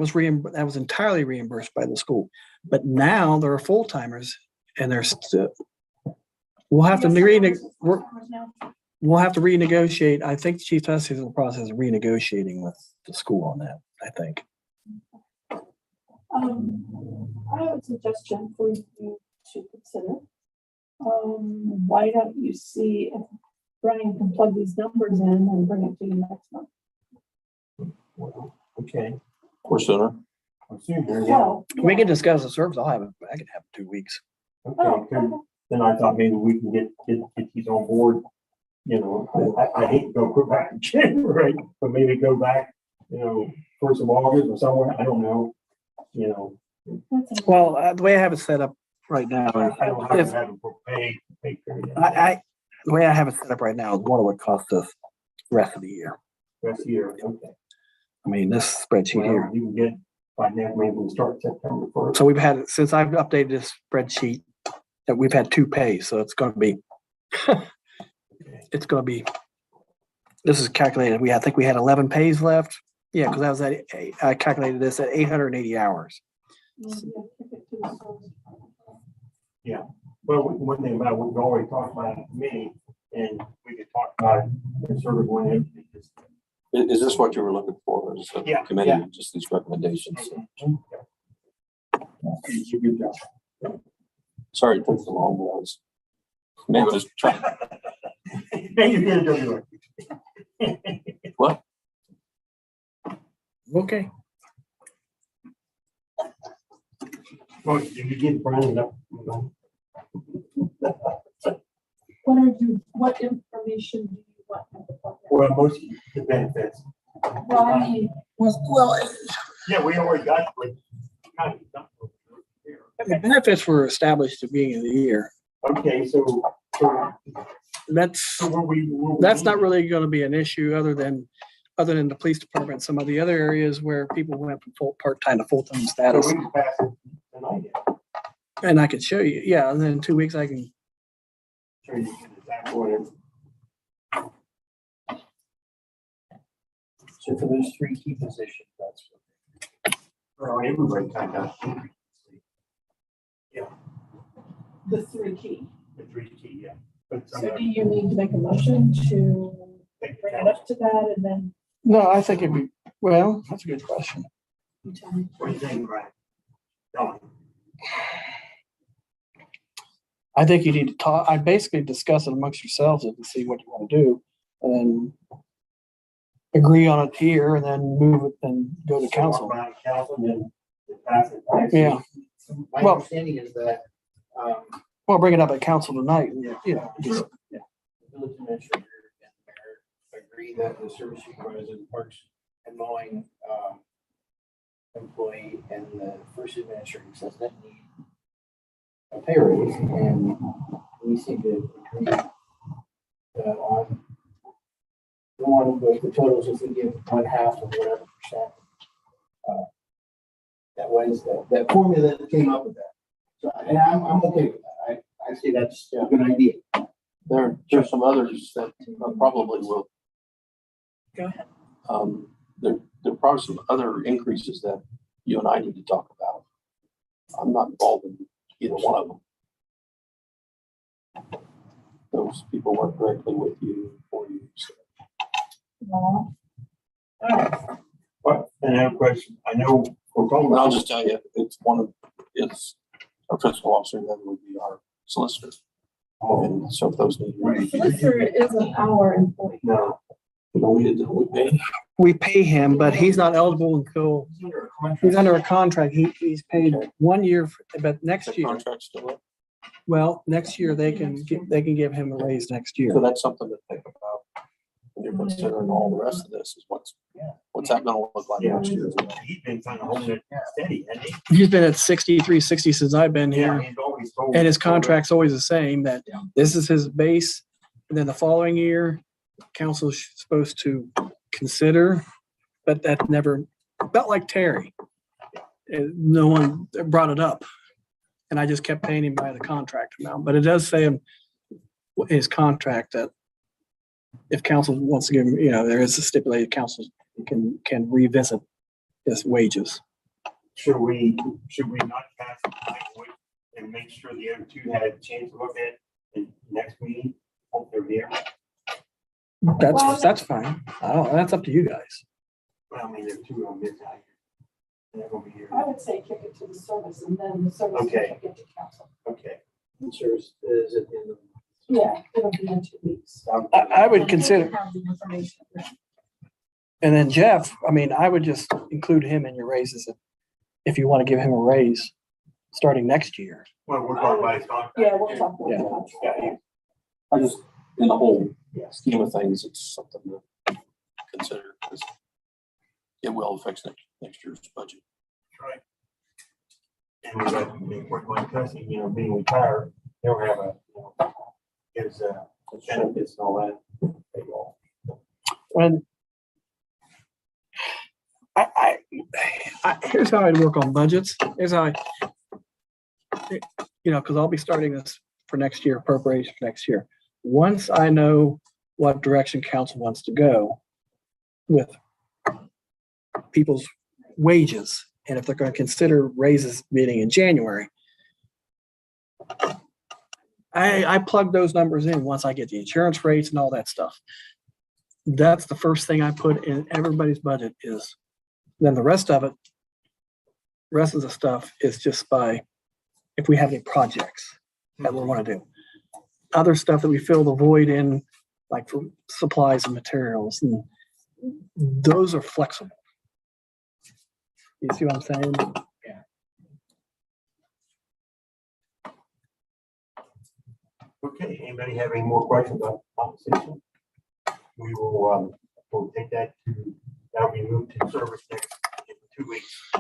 was entirely reimbursed by the school. But now there are full-timers, and there's still, we'll have to we'll have to renegotiate. I think Chief Tussey is in the process of renegotiating with the school on that, I think. I have a suggestion for you to consider. Why don't you see if Brian can plug these numbers in and bring it to you next month? Well, okay. Or sooner. Or sooner, yeah. Well, We can discuss the service. I can have 2 weeks. Okay, good. Then I thought maybe we can get these on board. I hate to go back in January, but maybe go back, 1st of August or somewhere. I don't know. that's Well, the way I have it set up right now, I don't have if, to have them pay period. the way I have it set up right now is what it would cost us the rest of the year. Rest of the year, okay. I mean, this spreadsheet here. Well, you can get, by now, maybe we'll start September first. So we've had, since I've updated this spreadsheet, that we've had 2 pays, so it's gonna be, it's gonna be, this is calculated, I think we had 11 pays left. Yeah, because I was at, I calculated this at 880 hours. Well, one thing about it, we've already talked about it in committee, and we could talk about it sort of one entity. Is this what you were looking for? Is the Yeah, committee, yeah. just these recommendations? Good job. Sorry, it took so long, but I was, maybe just trying. Hey, you did it, don't What? Okay. Well, did you get Brian up? What information do you want? in the book? Well, most of the benefits. Well, I mean, Yeah, we already got, like, kind of stuff over here. The benefits were established at the beginning of the year. Okay, so That's, were we? that's not really gonna be an issue other than the police department, some of the other areas where people went from part-time to full-time So status. we can pass it tonight. And I could show you, yeah, and then in 2 weeks I can, Sure you can exactly what it is. So for those 3 key positions, that's what. Well, everybody kind of. Yeah, the 3 key. the 3 key, yeah. But some So of do you need to make a motion to them- bring it up to that and then no, I think it'd be, well, that's a good question. you tell me? What do you think, Brian? Tell me. I think you need to talk, I basically discuss it amongst yourselves and see what you want to do. And then agree on it here and then move it and go to council. Brian, council, then pass it. Yeah, My Well- understanding is that, well, bring it up at council tonight, and, Yeah. you know, just, the village administrator and the mayor agree that the service supervisor, the parks and mowing, employee and the first administrator says that need a pay raise, and we seem to agree on the one with the totals, if we give 1/2 of whatever percent. That was, that formula that came up with that. So, and I'm okay with that. I say that's a good idea. There's some others that probably will. Go ahead. There are probably some other increases that you and I need to talk about. I'm not involved in either one of them. Those people work directly with you, for you. So. All right. But another question, I know we're talking And I'll about. just tell you, it's our fiscal officer, then would be our solicitor. And so if those need. The solicitor isn't our employee. No. We pay. we pay him, but he's not eligible until, He's under a contract. he's under a contract. He's paid 1 year, but next The year, contract's still up. well, next year they can give him a raise next year. So that's something to think about. When you're considering all the rest of this is what's that gonna look like Yeah. next year? He's been kind of holding it steady, hasn't he? He's been at 63, 60 since I've been Yeah, here. he's always told. And his contract's always the same, that this is his base. And then the following year, council's supposed to consider, but that never, felt like Terry. No one brought it up. And I just kept paying him by the contract amount, but it does say in his contract that if council wants to give him, there is a stipulated council can revisit his wages. Should we not pass it tonight and make sure the other 2 had a chance to look at it in next meeting? Hope they're here. That's fine. That's up to you guys. Well, I mean, there are 2 of them this out here. They're gonna be here. I would say kick it to the service and then the service will Okay. kick it to council. Okay. Service is at the end of. Yeah, it'll be in 2 weeks. I would consider, Have the information. and then Jeff, I would just include him in your raises if you want to give him a raise starting next year. Well, we're talking about his contract. Yeah, we'll talk about Yeah. the contract. Yeah, I just, in the whole scheme of things, it's something to consider because it will affect next year's budget. that's right. And we got, we're going to cussing, being retired, they'll have his benefits and all that. They all. When Here's how I'd work on budgets. Here's how because I'll be starting this for next year, appropriation for next year. Once I know what direction council wants to go with people's wages, and if they're going to consider raises meeting in January, I plug those numbers in once I get the insurance rates and all that stuff. That's the first thing I put in everybody's budget is, then the rest of the stuff is just by, if we have any projects that we want to do. Other stuff that we fill the void in, like for supplies and materials, and those are flexible. You see what I'm saying? Okay, anybody have any more questions about compensation? We will, we'll take that to, that'll be moved to service next in 2 weeks.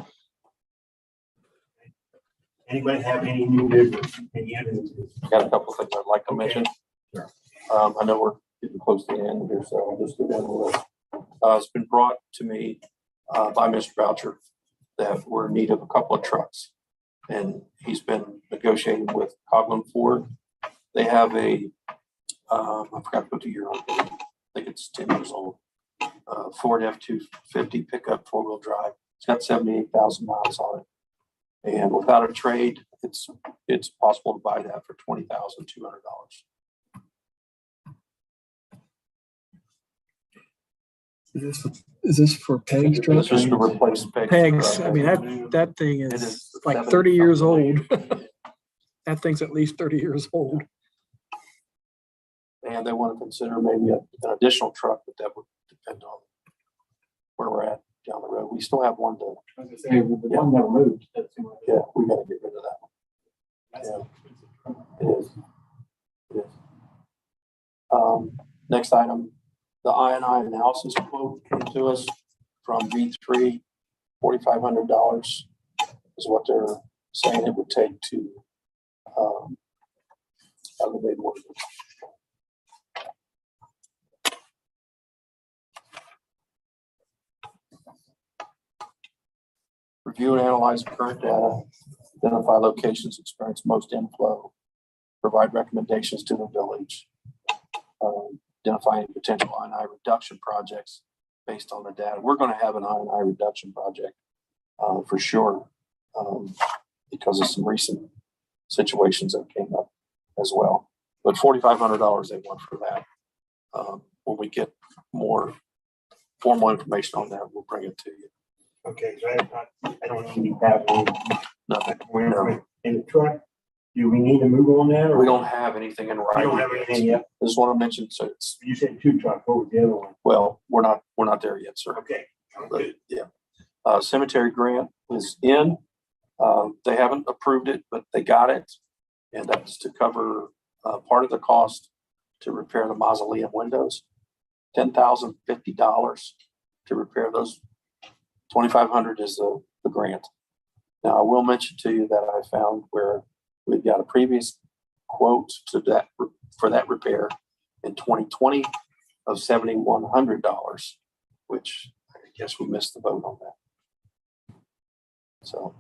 Anybody have any new business? Any evidence? Got a couple things I'd like to mention. Sure. I know we're getting close to the end here, so I'll just go down the list. It's been brought to me by Mr. Boucher that we're in need of a couple of trucks. And he's been negotiating with Coughlin Ford. They have I forgot to put the year on it. I think it's 10 years old. Ford F-250 pickup 4-wheel drive. It's got 78,000 miles on it. And without a trade, it's possible to buy that for $20,200. Is this for Peg's truck? This is to replace Peg's, I mean, that thing It is is like 30 years old. 70-something. That thing's at least 30 years old. And they want to consider maybe an additional truck, but that would depend on where we're at down the road. We still have one to, I was gonna say, the one that moved, that's the one. yeah, we got to get rid of that one. Yeah. It is. It is. Next item, the I&I analysis quote came to us from V3, $4,500 is what they're saying it would take to elevate work. Review and analyze current data, identify locations experience most inflow, provide recommendations to the village, identify any potential I&I reduction projects based on the data. We're going to have an I&I reduction project for sure because of some recent situations that came up as well. But $4,500 they want for that. When we get more formal information on that, we'll bring it to you. Okay, so I don't need to have any. Nothing. Whenever in the truck, do we need to move on that? Or We don't have anything in I writing. don't have anything yet. I just want to mention, so it's, You said 2 trucks. What was the other one? well, we're not there yet, sir. Okay. But yeah, cemetery grant is in. They haven't approved it, but they got it. And that's to cover part of the cost to repair the mausoleum windows. $10,050 to repair those. $2,500 is the grant. Now, I will mention to you that I found where we've got a previous quote to that for that repair in 2020 of $7,100, which I guess we missed the boat on that. So,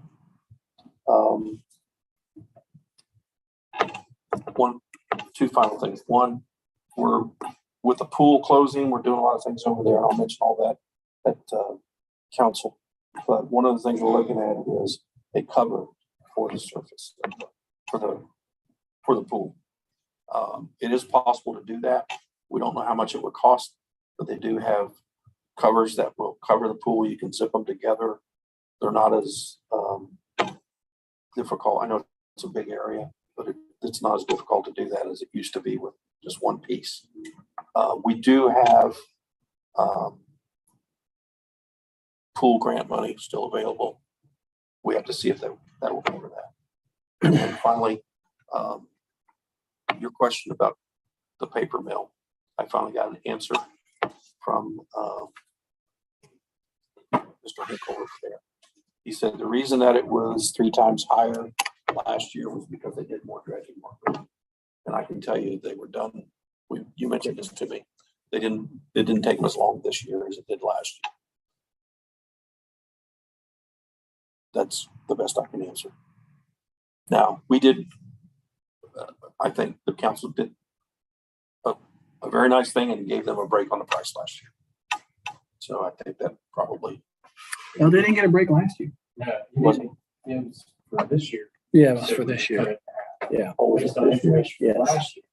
two final things. One, we're with the pool closing, we're doing a lot of things over there. I'll mention all that at council. But one of the things we're looking at is a cover for the surface for the pool. It is possible to do that. We don't know how much it would cost, but they do have covers that will cover the pool. You can zip them together. They're not as difficult. I know it's a big area, but it's not as difficult to do that as it used to be with just one piece. We do have pool grant money still available. We have to see if that will cover that. And finally, your question about the paper mill, I finally got an answer from Mr. Hinkle over there. He said the reason that it was 3 times higher last year was because they did more dredging work. And I can tell you they were done. You mentioned this to me. It didn't take them as long this year as it did last year. That's the best I can answer. Now, we did, I think the council did a very nice thing and gave them a break on the price last year. So I think that probably. No, they didn't get a break last year. No, Was it was for this year. Yeah, it was for this year. Yeah. Oh, Based on information Yes. from last year.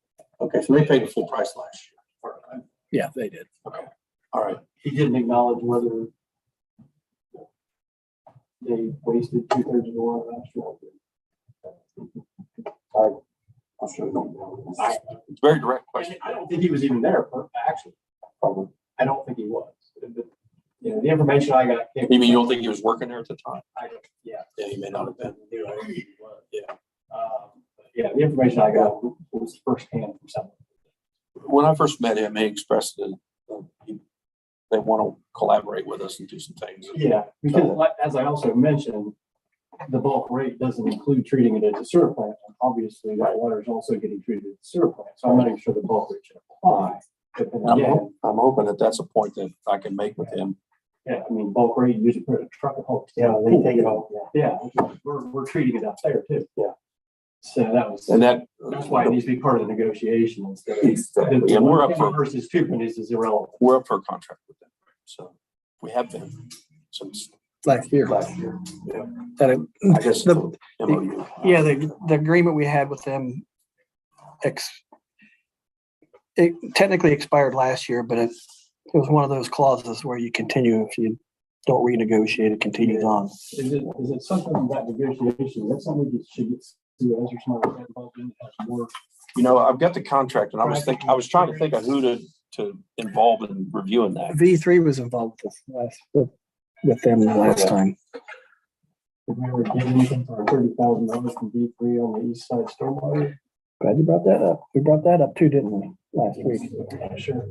okay, so they paid the full price last year. Yeah, they did. Okay, all right. He didn't acknowledge whether they wasted 2/3 of the water last year. I'll show you. It's a very direct question. I don't think he was even there, actually. Probably. I don't think he was. You know, the information I got. You mean you don't think he was working there at the time? Yeah. Yeah, he may not have been. Yeah. Yeah, the information I got was firsthand from someone. When I first met him, he expressed that they want to collaborate with us and do some things. Yeah, because as I also mentioned, the bulk rate doesn't include treating it as a sewer plant. Obviously, that water is also getting treated as a sewer plant, so I'm not even sure the bulk rate should apply. But then again, I'm hoping that that's a point that I can make with him. yeah, I mean, bulk rate, you usually put a truck of bulk. Yeah, they take it all. Yeah, we're treating it up there too. Yeah. So And that's why it needs to be part of the negotiation instead of. Exactly. And we're up for, versus two pennies is irrelevant. we're up for a contract with them. So we have been since Last year. last year. Yeah. That I guess The- the MOU. Yeah, the agreement we had with them it technically expired last year, but it was one of those clauses where you continue if you don't renegotiate, it continues on. Is it something about negotiation? That's something that should get to as or something involved in has more. You know, I've got the contract and I was trying to think of who to involve in reviewing that. V3 was involved with them the last time. Did we ever get anything for $30,000 from V3 on the east side stormwater? Glad you brought that up. We brought that up too, didn't we, last week? Sure.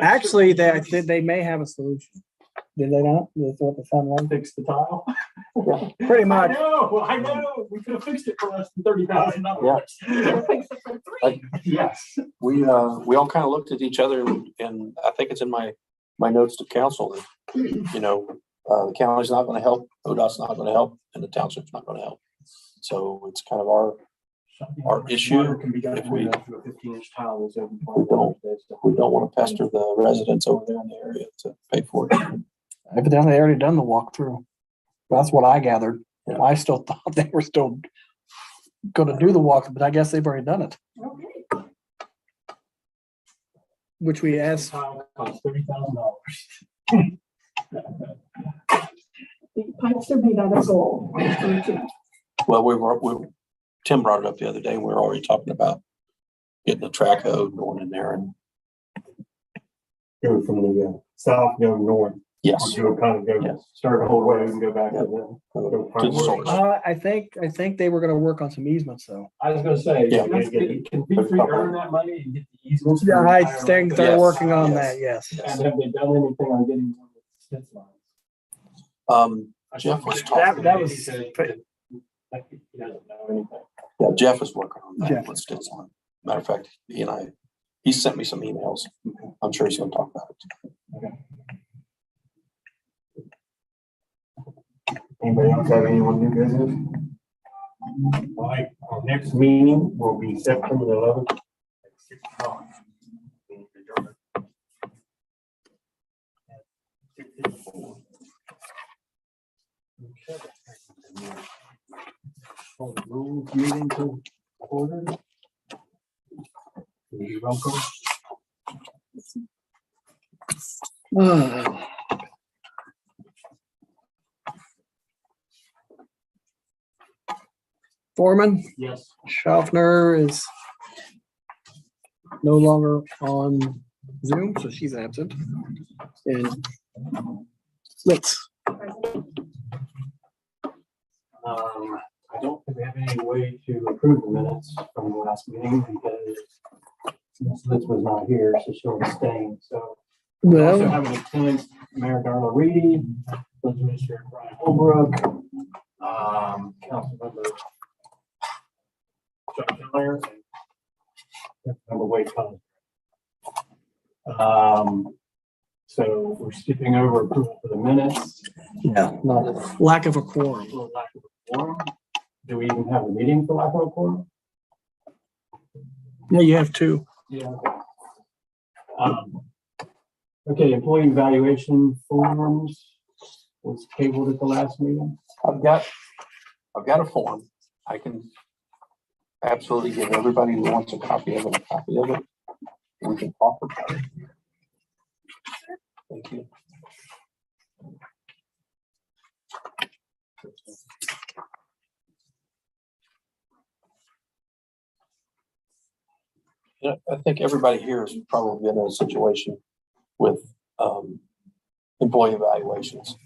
Actually, they may have a solution. Did they not? That's what they sound like. Fix the tile. Pretty much. I know. We could have fixed it for less than $30,000. Yes. We all kind of looked at each other and I think it's in my notes to council that, you know, the county's not going to help, ODOT's not going to help, and the township's not going to help. So it's kind of our issue. Water can be done If we- to a 15-inch tile that's open. We don't want to pester the residents over there in the area to pay for it. Evidently, they already done the walkthrough. That's what I gathered. Yeah. I still thought they were still gonna do the walk, but I guess they've already done it, Okay. which we asked. Tile costs $30,000. The pipes are made out of gold. Well, Tim brought it up the other day. We were already talking about getting a track hose going in there and Go from the south, go north. yes. Do a kind of go, Yes. start the whole way and go back to To the source. I think they were gonna work on some easements though. I was gonna say, Yeah. can V3 earn that money and get the easements? for the Yeah, I entire think line? they're Yes, working on yes. that, yes. And have they done anything on getting one with stitch lines? Jeff was That- talking. that was- He said that he doesn't know anything. Yeah, Jeff is working on that. Jeff. With Stitzel. Matter of fact, he sent me some emails. I'm sure he's going to talk about it. Anybody else have anyone new business? All right, our next meeting will be September 11th at 6 o'clock. Okay. Call the rules meeting to order. You're welcome. Foreman, Yes. Schaffner is no longer on Zoom, so she's absent. And let's, I don't think we have any way to approve the minutes from the last meeting because Ms. Litz was not here, so she'll abstain, so. We also well, have an attendance, Mayor Darla Reedy, Village Administrator Brian Holbrook, Councilmember John Keller, and Member Wade Collins. So we're skipping over approval for the minutes. Yeah, not, lack of a quorum. For lack of a quorum? Do we even have a meeting for lack of a quorum? Yeah, you have two. Yeah. Okay, employee evaluation forms was tabled at the last meeting. I've got a form. I can absolutely give everybody who wants a copy of it, a copy of it. We can talk about it. Thank you. Yeah, I think everybody here has probably been in a situation with employee evaluations,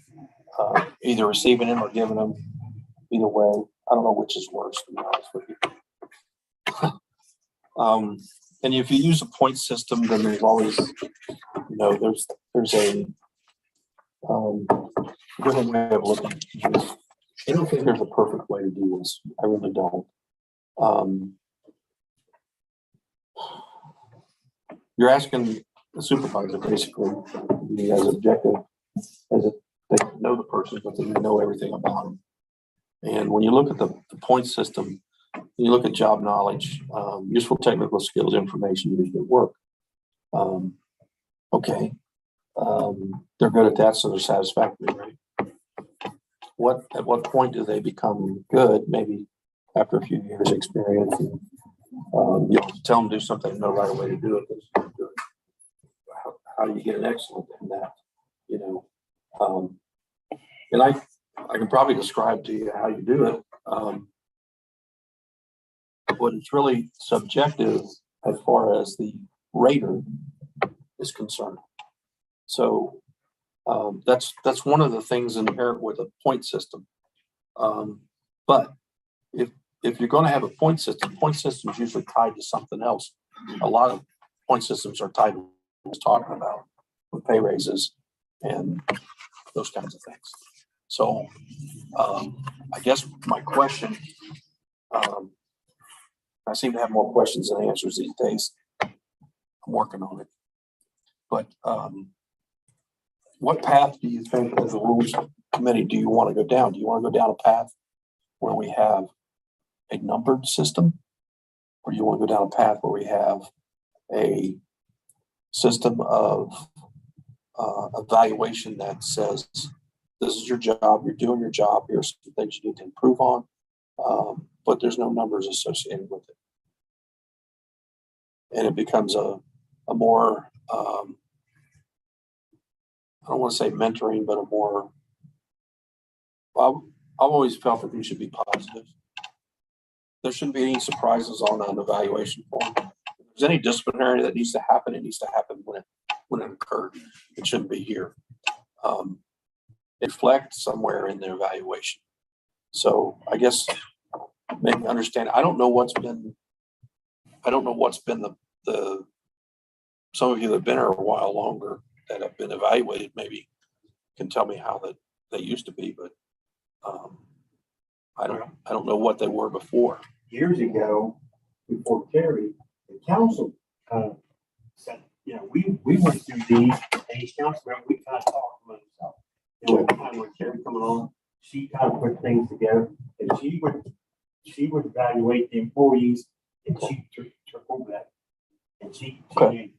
either receiving them or giving them. Either way, I don't know which is worse, to be honest with you. And if you use a point system, then there's always, there's a different way of looking at this. I don't think there's a perfect way to do this. I really don't. You're asking the supervisor basically to be as objective as if they know the person, but they know everything about them. And when you look at the point system, you look at job knowledge, useful technical skills, information used at work. Okay, they're good at that, so they're satisfactory, right? At what point do they become good? Maybe after a few years' experience, and you tell them to do something, know right away to do it. How do you get an excellent in that? And I can probably describe to you how you do it. But it's really subjective as far as the rater is concerned. So that's one of the things inherent with a point system. But if you're going to have a point system is usually tied to something else. A lot of point systems are tied to what I was talking about with pay raises and those kinds of things. So I guess my question, I seem to have more questions than answers these days. I'm working on it. But what path do you think as a rules committee do you want to go down? Do you want to go down a path where we have a numbered system? Or do you want to go down a path where we have a system of evaluation that says, this is your job, you're doing your job, here's some things you need to improve on, but there's no numbers associated with it. And it becomes a more, I don't want to say mentoring, but a more, I've always felt that these should be positive. There shouldn't be any surprises on an evaluation form. If there's any disciplinary that needs to happen, it needs to happen when it occurred. It shouldn't be here. Reflect somewhere in their evaluation. So I guess maybe understand. I don't know what's been the some of you that have been here a while longer that have been evaluated maybe can tell me how that they used to be, but I don't know what they were before. Years ago, before Terry, the council said, we went through these, and each council, we kind of talked among ourselves. When Terry coming on, she kind of put things together, and she would evaluate the employees, and she took over that. And she did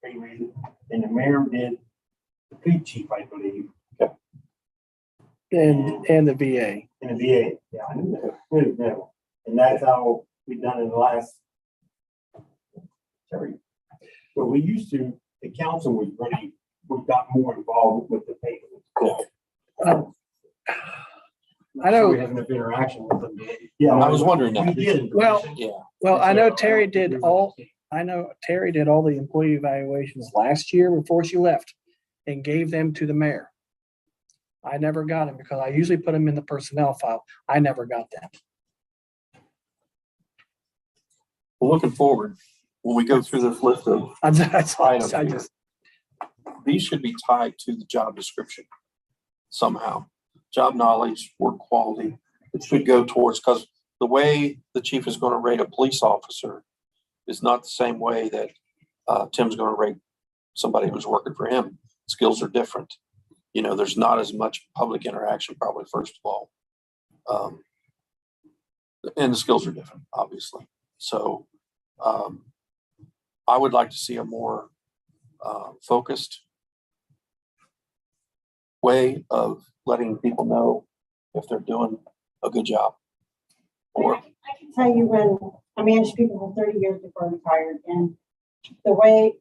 pay raises, and the mayor did the police chief, I believe. And the VA. In the VA, yeah, I knew that. Good, no. And that's how we've done it the last. Sorry. But we used to, the council was we got more involved with the paper. I know. We have enough interaction with them. Yeah, I was wondering that. We did. Well, Yeah. Well, I know Terry did all the employee evaluations last year before she left and gave them to the mayor. I never got them because I usually put them in the personnel file. I never got them. Well, looking forward, when we go through this list of items, these should be tied to the job description somehow. Job knowledge, work quality, it should go towards, because the way the chief is going to rate a police officer is not the same way that Tim's going to rate somebody who's working for him. Skills are different. you know, there's not as much public interaction probably, first of all. And the skills are different, obviously. So I would like to see a more focused way of letting people know if they're doing a good job. Or I can tell you when I managed people for 30 years before I retired, and the way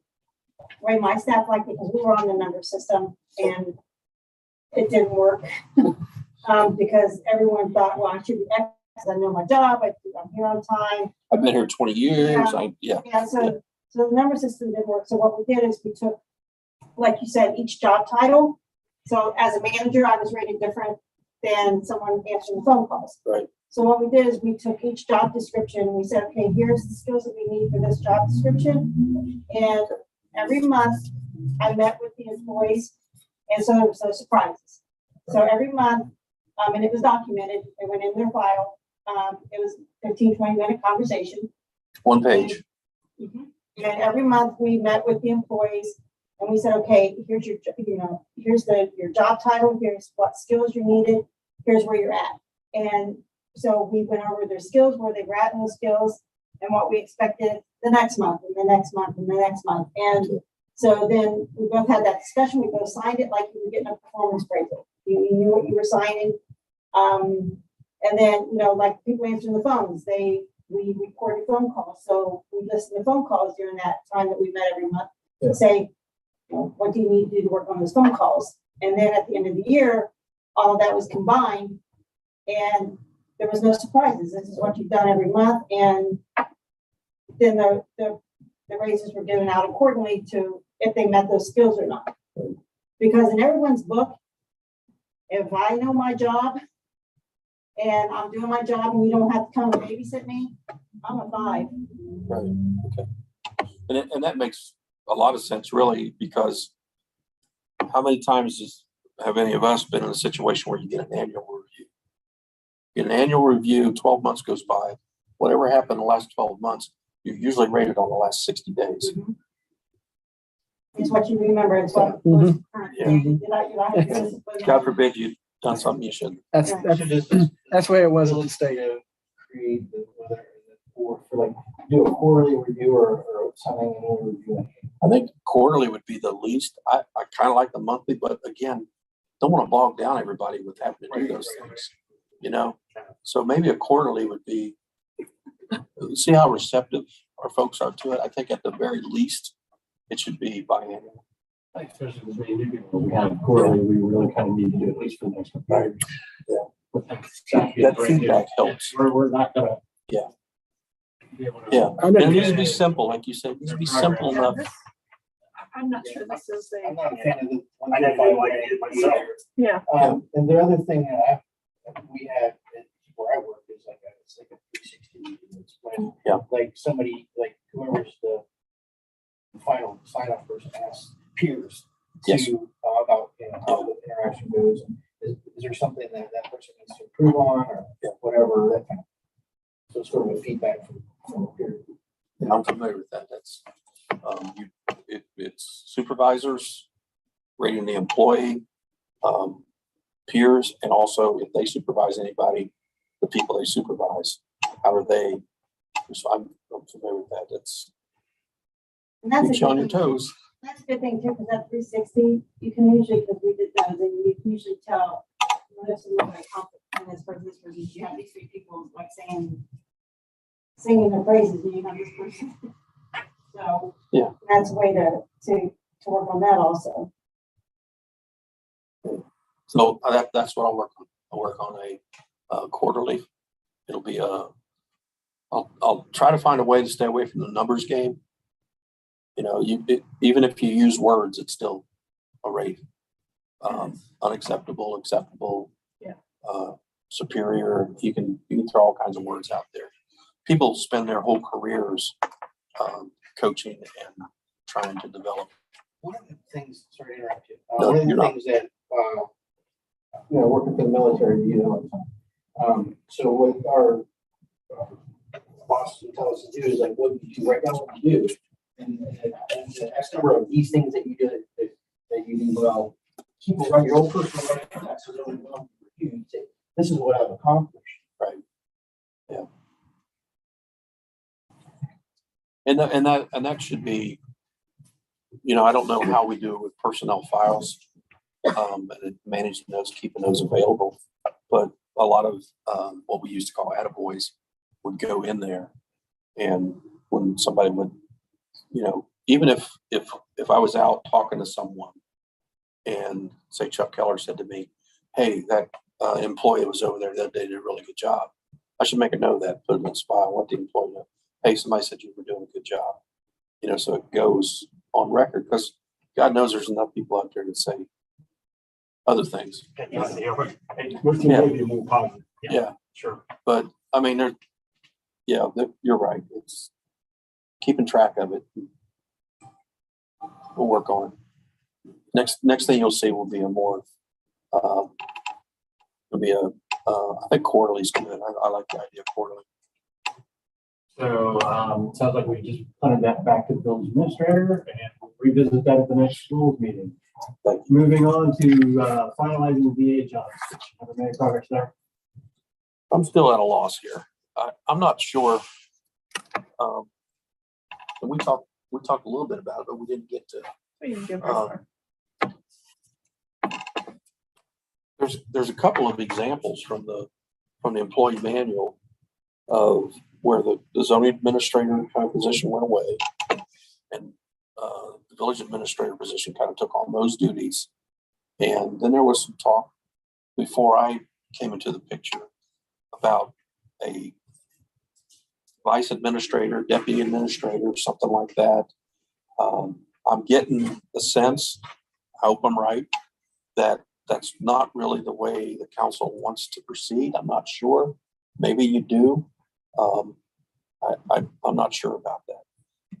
my staff liked it, because we were on the number system and it didn't work because everyone thought, well, I should be X, I know my job, I'm here on time. I've been here 20 years. So the number system didn't work. So what we did is we took, like you said, each job title. So as a manager, I was rated different than someone answering the phone calls. Right. So what we did is we took each job description and we said, okay, here's the skills that we need for this job description. And every month I met with the employees, and so there was no surprises. So every month, and it was documented, it went in their file. It was 15, 20-minute conversation. One page. And every month we met with the employees and we said, okay, here's your, here's your job title, here's what skills you needed, here's where you're at. And so we went over their skills, where they were at in those skills, and what we expected the next month and the next month and the next month. And so then we both had that discussion. We both signed it like you were getting a performance appraisal. You knew what you were signing. And then, like people answering the phones, we recorded phone calls. So we listened to phone calls during that time that we met every month to say, what do you need to do to work on those phone calls? And then at the end of the year, all of that was combined and there was no surprises. This is what you've done every month. And then the raises were given out accordingly to if they met those skills or not. Because in everyone's book, if I know my job and I'm doing my job and you don't have to come and babysit me, I'm a 5. Right. Okay. And that makes a lot of sense, really, because how many times have any of us been in a situation where you get an annual review? Get an annual review, 12 months goes by. Whatever happened in the last 12 months, you're usually rated on the last 60 days. Mm-hmm. It's what you remember. It's what Mhm. God forbid you've done something you shouldn't. That's the way it was at the state. Create the whether for like do a quarterly review or something and review. I think quarterly would be the least. I kind of like the monthly, but again, don't want to bog down everybody with having to do those things, So maybe a quarterly would be, see how receptive our folks are to it. I think at the very least, it should be biannual. Especially with many new people, we have quarterly, we really kind of need to do at least for the next couple of years. That feedback helps. We're not gonna. Yeah. Be able to. Yeah, and it needs to be simple, like you said, it needs to be simple enough. I'm not sure this is I'm not a fan of the. I didn't feel like I did myself. Yeah. And the other thing that we have where I work is it's like a 360. It's when like somebody, like whoever's the final sign-off person asks peers to about how the interaction goes. And is there something that person needs to improve on or whatever that kind of. So it's sort of a feedback from a peer. Yeah, I'm familiar with that. That's it's supervisors rating the employee, peers, and also if they supervise anybody, the people they supervise. How are they? So I'm familiar with that. That's keeps you on your toes. That's a good thing too, because that 360, you can usually, because we did that, and you can usually tell there's a little bit of conflict in this person. You have these 3 people like singing their praises, and you have this person. So that's a way to work on that also. So that's what I'll work on. I'll work on a quarterly. It'll be I'll try to find a way to stay away from the numbers game. Even if you use words, it's still a rate. Unacceptable, acceptable, superior. You can throw all kinds of words out there. People spend their whole careers coaching and trying to develop. One of the things, sorry to interrupt you. No, One of the you're not. things that, working for the military, all the time. So what our boss would tell us to do is like, what you write down what you do, and the X number of these things that you do that you do well, People write your own personal record taxes over the month. You say, this is what I've accomplished. And that should be, I don't know how we do it with personnel files. And managing those, keeping those available. But a lot of what we used to call attaboys would go in there. And when somebody would, even if I was out talking to someone and say Chuck Keller said to me, hey, that employee that was over there that day did a really good job, I should make a note of that, put it in a file, let the employee know, hey, somebody said you were doing a good job. So it goes on record, because God knows there's enough people out there that say other things. Which can maybe more positive. Yeah. Sure. But I mean, you're right. It's keeping track of it. We'll work on it. Next thing you'll see will be a more, it'll be I think quarterly's good. I like the idea of quarterly. So, sounds like we just punted that back to the village administrator and we'll revisit that at the next schools meeting. Moving on to finalizing the VA jobs. Have we made progress there? I'm still at a loss here. I'm not sure. And we talked a little bit about it, but we didn't get to. There's a couple of examples from the employee manual of where the zoning administrator kind of position went away, and the village administrator position kind of took on those duties. And then there was some talk before I came into the picture about a vice administrator, deputy administrator, something like that. I'm getting a sense, I hope I'm right, that that's not really the way the council wants to proceed. I'm not sure. Maybe you do. I'm not sure about that.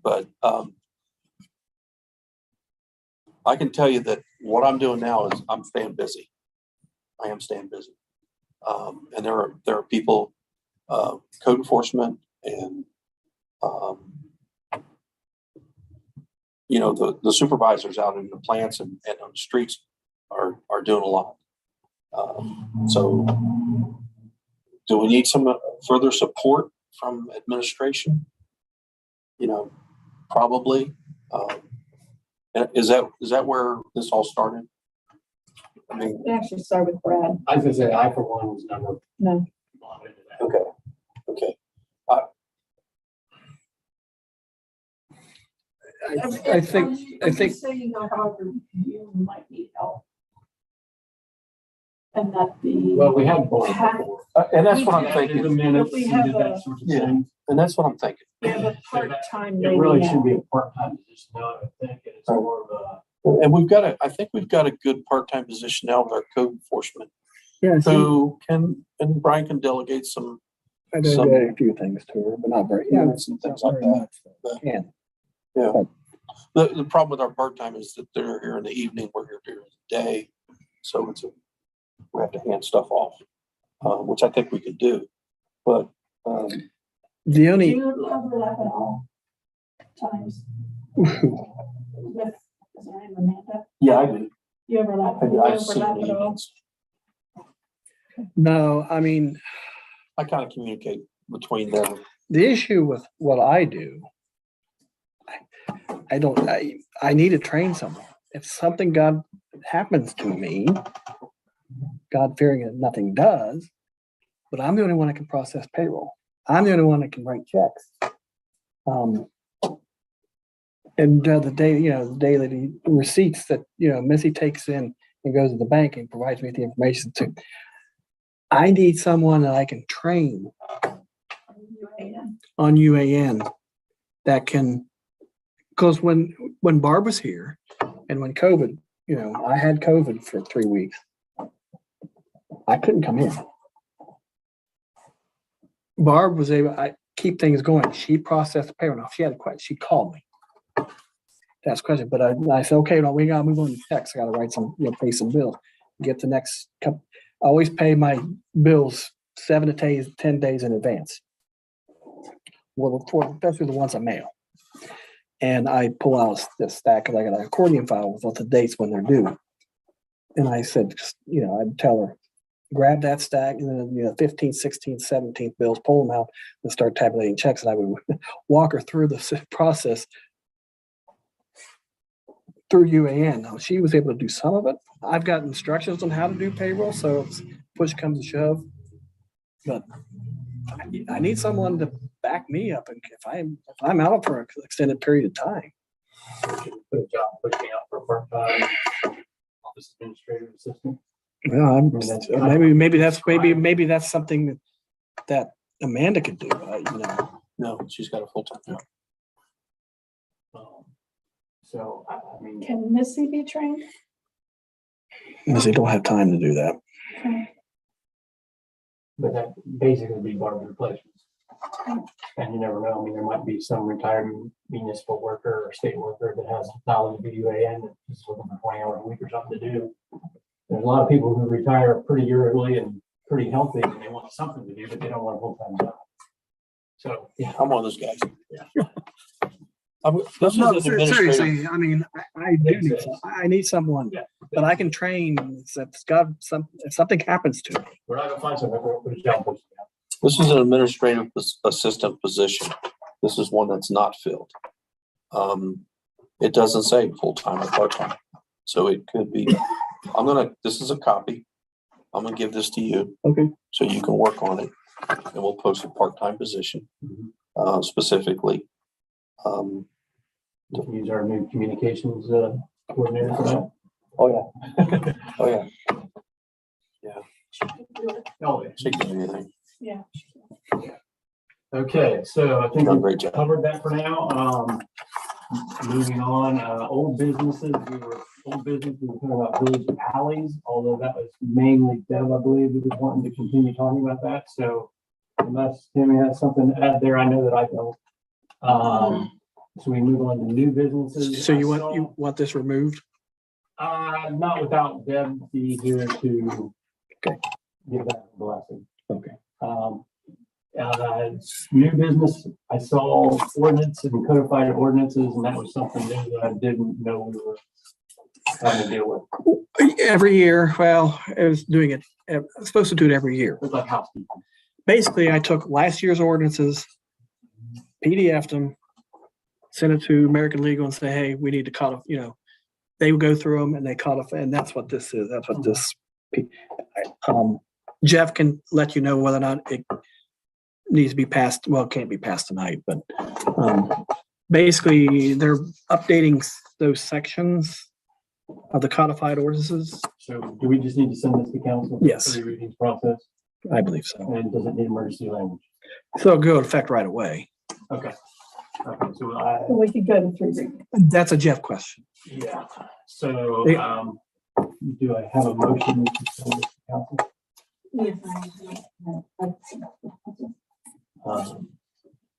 But I can tell you that what I'm doing now is I'm staying busy. I am staying busy. And there are people, code enforcement and the supervisors out in the plants and on the streets are doing a lot. So do we need some further support from administration? Probably. Is that where this all started? I mean, It actually started with Brad. I was gonna say, I for one was never. No. bought into that. okay. I think So however, you might need help. And that the. Well, we had both before. And that's what I'm Did thinking. the minutes, We we have did that a- sort of Yeah. thing. And that's what I'm thinking. We have a part-time It lady really now. should be a part-time position now, I think, and it's more of a. And I think we've got a good part-time position now with our code enforcement, yeah, who and Brian can delegate some, I did a few things to her, but not very. some things like that. Yeah. The problem with our part-time is that they're here in the evening, we're here during the day. So we have to hand stuff off, which I think we could do. But The Do only you overlap at all times with, is her name Amanda? yeah, I do. You overlap, I you I've seen overlap the at all? evenings. no, I mean, I kind of communicate between them. the issue with what I do, I need to train someone. If something God happens to me, God fearing that nothing does, but I'm the only one that can process payroll. I'm the only one that can write checks. And the daily receipts that, Missy takes in and goes to the bank and provides me with the information to. I need someone that I can train on UAN that can, because when Barb was here and when COVID, I had COVID for 3 weeks. I couldn't come in. Barb was able, I keep things going. She processed the payroll. Now, if she had a question, she called me. That's a question, but I said, okay, no, we gotta move on to text. I gotta write some, pay some bills. Get the next couple. I always pay my bills 7 to 10 days in advance. Well, especially the ones I mail. And I pull out this stack because I got an accordion file with all the dates when they're due. And I said, I'd tell her, grab that stack and then, 15th, 16th, 17th bills, pull them out and start tabulating checks. And I would walk her through the process through UAN. Now, she was able to do some of it. I've got instructions on how to do payroll. So if push comes to shove, but I need someone to back me up. And if I'm out for an extended period of time. Put a job pushing out for a part-time office administrative assistant. Well, that's maybe that's something that Amanda could do. No, she's got a full-time job. So, I mean, Can Missy be trained? Missy don't have time to do that. Okay. but that basically would be barter replacements. And you never know, I mean, there might be some retired municipal worker or state worker that has knowledge of UAN that is looking for 20 hours a week or something to do. There's a lot of people who retire pretty early and pretty healthy and they want something to do, but they don't want a full-time job. So, yeah. I'm one of those guys. Yeah. This is No, an administrative. seriously, I mean, I need someone Yeah. that I can train. If something happens to me. We're not gonna find something, we'll put a job posting out. This is an administrative assistant position. This is one that's not filled. It doesn't say full-time or part-time. So it could be, this is a copy. I'm gonna give this to you. Okay. So you can work on it and we'll post a part-time position, specifically. We can use our new communications coordinator for that. Oh, yeah. Oh, yeah. Oh, yeah. She can do anything. Yeah. Okay, so I think Done a we great job. covered that for now. Moving on, old businesses, we were talking about village alleys, although that was mainly Deb, I believe, who was wanting to continue talking about that. So unless Tammy has something to add there, I know that I don't. So we move on to new businesses. So you want this removed? Not without Deb be here to give that a blessing. Okay. New business, I saw ordinance and codified ordinances, and that was something new that I didn't know we were trying to deal with. Every year, well, I was supposed to do it every year. It's like housekeeping. Basically, I took last year's ordinances, PDF'd them, sent it to American Legal and say, hey, we need to codify, they would go through them and they codify, and that's what this is. That's what this, Jeff can let you know whether or not it needs to be passed. Well, it can't be passed tonight, but basically they're updating those sections of the codified ordinances. So do we just need to send this to council? Yes. For the readings process, I believe so. and does it need emergency language? So it'll go into effect right away. Okay. Okay, so So we could go to 3 readings. That's a Jeff question. yeah, so, do I have a motion to send this to council?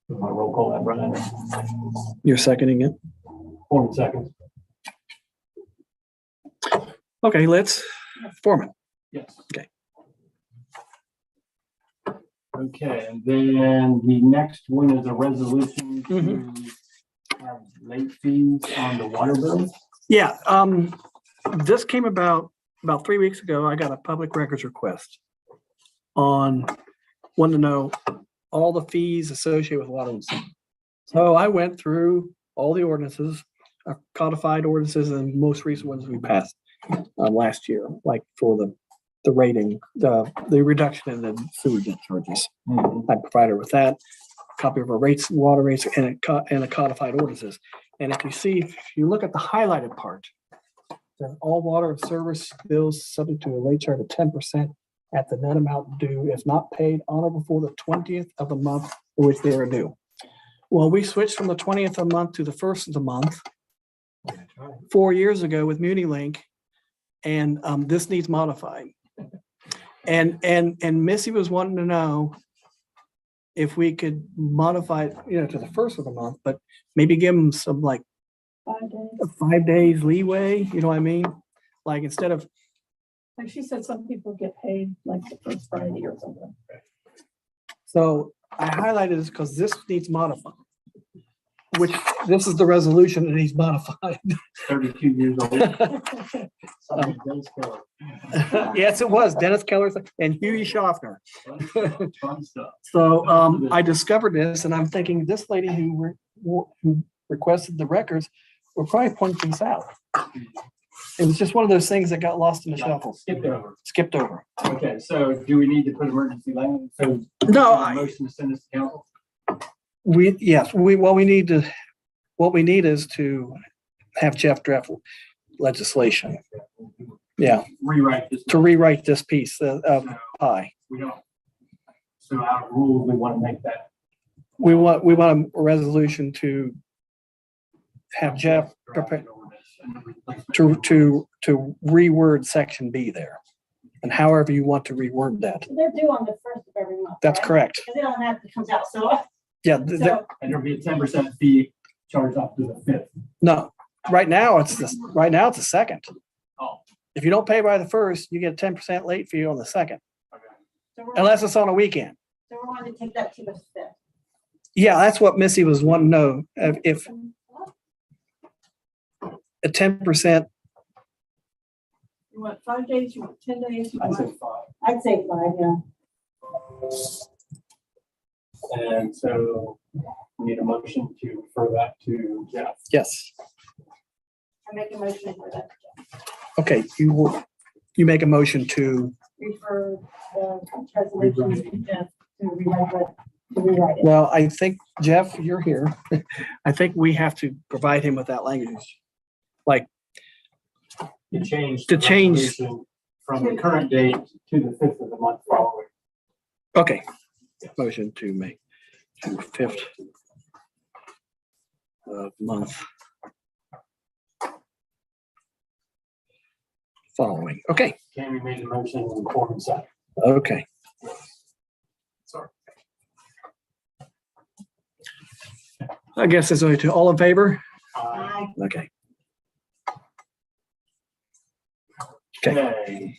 My roll call that, Brian. You're seconding it? 40 seconds. Okay, let's form it. Yes. Okay. Okay, and then the next one is a resolution to have late fees on the water bill. Yeah, this came about 3 weeks ago. I got a public records request wanted to know all the fees associated with water and sewer. So I went through all the ordinances, codified ordinances, and most recent ones we passed last year, like for the rating, the reduction in the sewer debt charges. I provided with that copy of our rates, water rates, and a codified ordinances. And if you look at the highlighted part, then all water and service bills subject to a late charge of 10% at the net amount due if not paid on or before the 20th of the month in which they are due. Well, we switched from the 20th of the month to the 1st of the month 4 years ago with MuniLink, and this needs modified. And Missy was wanting to know if we could modify it, to the 1st of the month, but maybe give them some 5 days. 5 days leeway. You know what I mean? Like instead of, Like she said, some people get paid like the first Friday or something. so I highlighted this because this needs modifying. which this is the resolution that he's modified. 32 years old. Yes, it was Dennis Keller and Huey Schaffner. Fun stuff. So I discovered this and I'm thinking this lady who requested the records will probably point this out. It was just one of those things that got lost in the shuffle. Skipped over. Okay, so do we need to put emergency language? So No, motion to send this to council? what we need is to have Jeff draft legislation. Yeah, Rewrite this. to rewrite this piece of pie. We don't. So our rules, we want to make that. We want a resolution to have Jeff prepare to reword section B there. And however you want to reword that. They're due on the first of every month. That's right? correct. Because they don't have to come out, so. Yeah, So, And there'll be a 10% fee charged off to the 5th. no, right now it's the second. Oh. If you don't pay by the first, you get a 10% late fee on the second, so we're, unless it's on a weekend. so we're wanting to take that to the fifth. Yeah, that's what Missy was wanting to know. If a 10%, You want 5 days, you want 10 days? You I'd want- say 5. I'd say 5, yeah. And so we need a motion to refer that to Jeff. yes. I make a motion for that. Okay, you make a motion to, Refer the resolution to Jeff to rewrite it. well, I think, Jeff, you're here. I think we have to provide him with that language. Like, To change. To the change- resolution from the current date to the 5th of the month following. okay, motion to make to 5th of month following. Okay, Tammy made the motion and Corbin second. okay. Sorry. I guess it's only two. All in favor? Aye. Okay. Okay.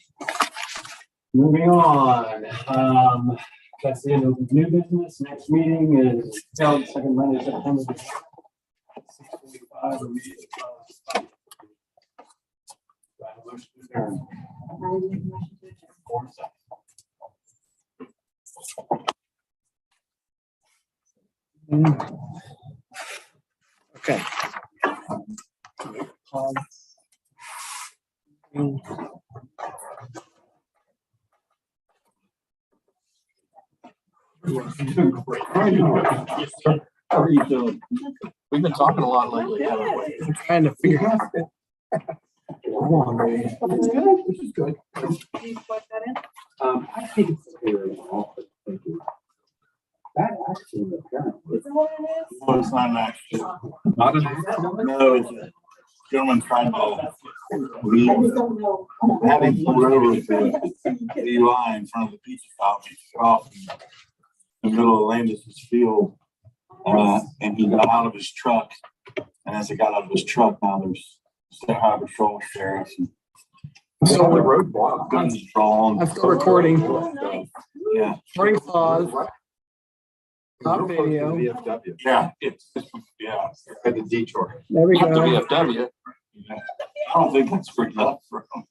Moving on, that's the end of new business. Next meeting is held second Monday, September 6:45. Do I have a motion to adjourn? I would make a motion to adjourn. Corbin second. Okay. How are you doing? We've been talking a lot lately, haven't we? I'm trying to figure out. This is good. You plug that in? I think it's very awful. Thank you. That actually, apparently. Is that what it is? Well, it's not an accident. Not an No, it's a gentleman trying to I leave, just don't know. having pulled over the line in front of the pizza shop. He stopped in the middle of Landis's field. And he got out of his truck. And as he got out of his truck, now there's highway patrol sheriffs and So the road block. guns drawn. I'm still recording. Oh, nice. Yeah, Morning pause. Not Real close to video. the VFW. yeah, yeah. At the detour. There we Not the go. VFW. I don't think that's for enough for him.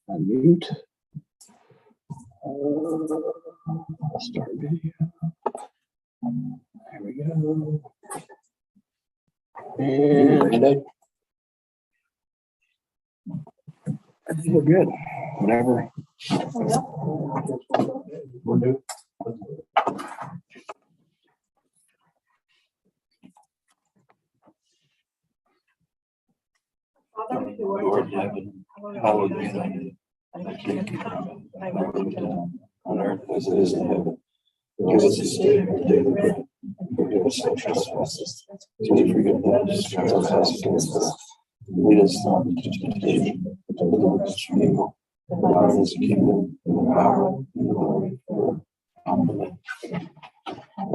Unmute. Start video. There we go. And I think we're good. Whatever. We'll do. Father, who art Lord in in heaven, heaven, hallowed be thy name. Thy kingdom come, thy will be done on earth as it is in heaven. Give us this day our daily bread. Forgive us our trespasses, as we forgive those who trespass against us. Lead us not into temptation, but deliver us from evil. For thine is the kingdom, and the power, and the glory forever. Amen. I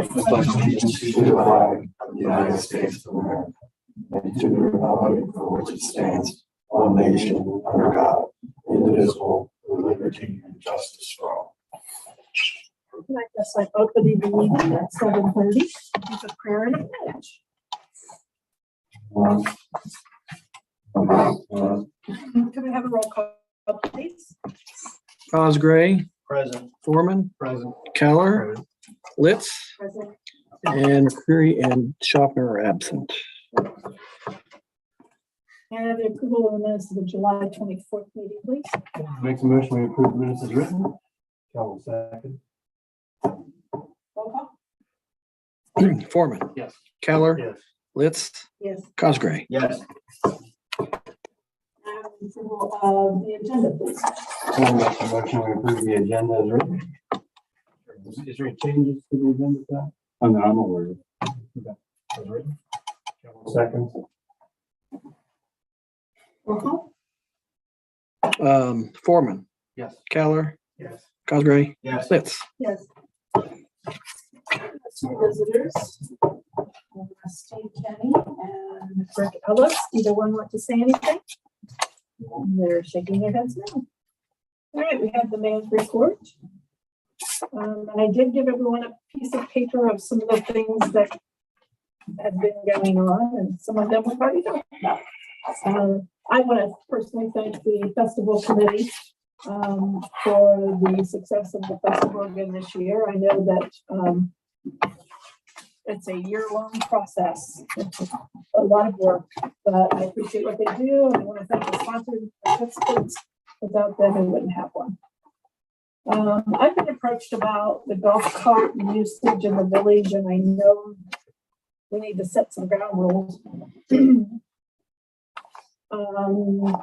pledge allegiance to the flag of the United States of America, and to the republic for which it stands, one nation, under God, indivisible, with liberty and justice for all. I guess I open the meeting at 7:30 with a prayer and a pledge. Can we have a roll call, please? Cosgray, Present. Foreman, Present. Keller, Litz, Present. and McCreary and Schaffner are absent. And the approval of the minutes of the July 24th meeting, please. Makes a motion, we approve the minutes as written. Cal second. Roll call. Foreman, Yes. Keller, Yes. Litz, Yes. Cosgray. Yes. And approval of the agenda, please. I'll make a motion, we approve the agenda as written. Is there any changes to the agenda, Pat? Oh, no, I'm aware of it. Okay. As written. Cal seconds. Roll call. Foreman, Yes. Keller, Yes. Cosgray, Yes. Litz. Yes. Two visitors, Steve Kenny and Rick Ellis. Either one want to say anything? They're shaking their heads no. All right, we have the mayor's report. And I did give everyone a piece of paper of some of the things that had been going on, and some of them we've already talked about. I want to personally thank the festival committee for the success of the festival again this year. I know that it's a year-long process. It's a lot of work, but I appreciate what they do, and I want to thank the sponsors and participants. Without them, I wouldn't have one. I've been approached about the golf cart usage in the village, and I know we need to set some ground rules.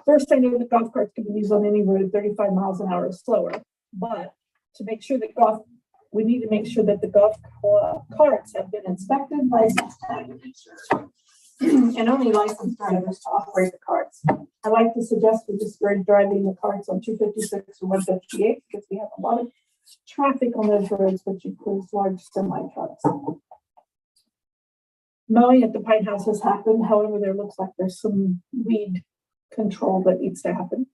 First, I know that golf carts can be used on any road 35 miles an hour or slower, but to make sure that we need to make sure that the golf carts have been inspected, licensed, and only licensed drivers to operate the carts. I like to suggest we discourage driving the carts on 256 and 158 because we have a lot of traffic on those roads, which includes large semi trucks. Mowing at the Pine House has happened. However, there looks like there's some weed control that needs to happen.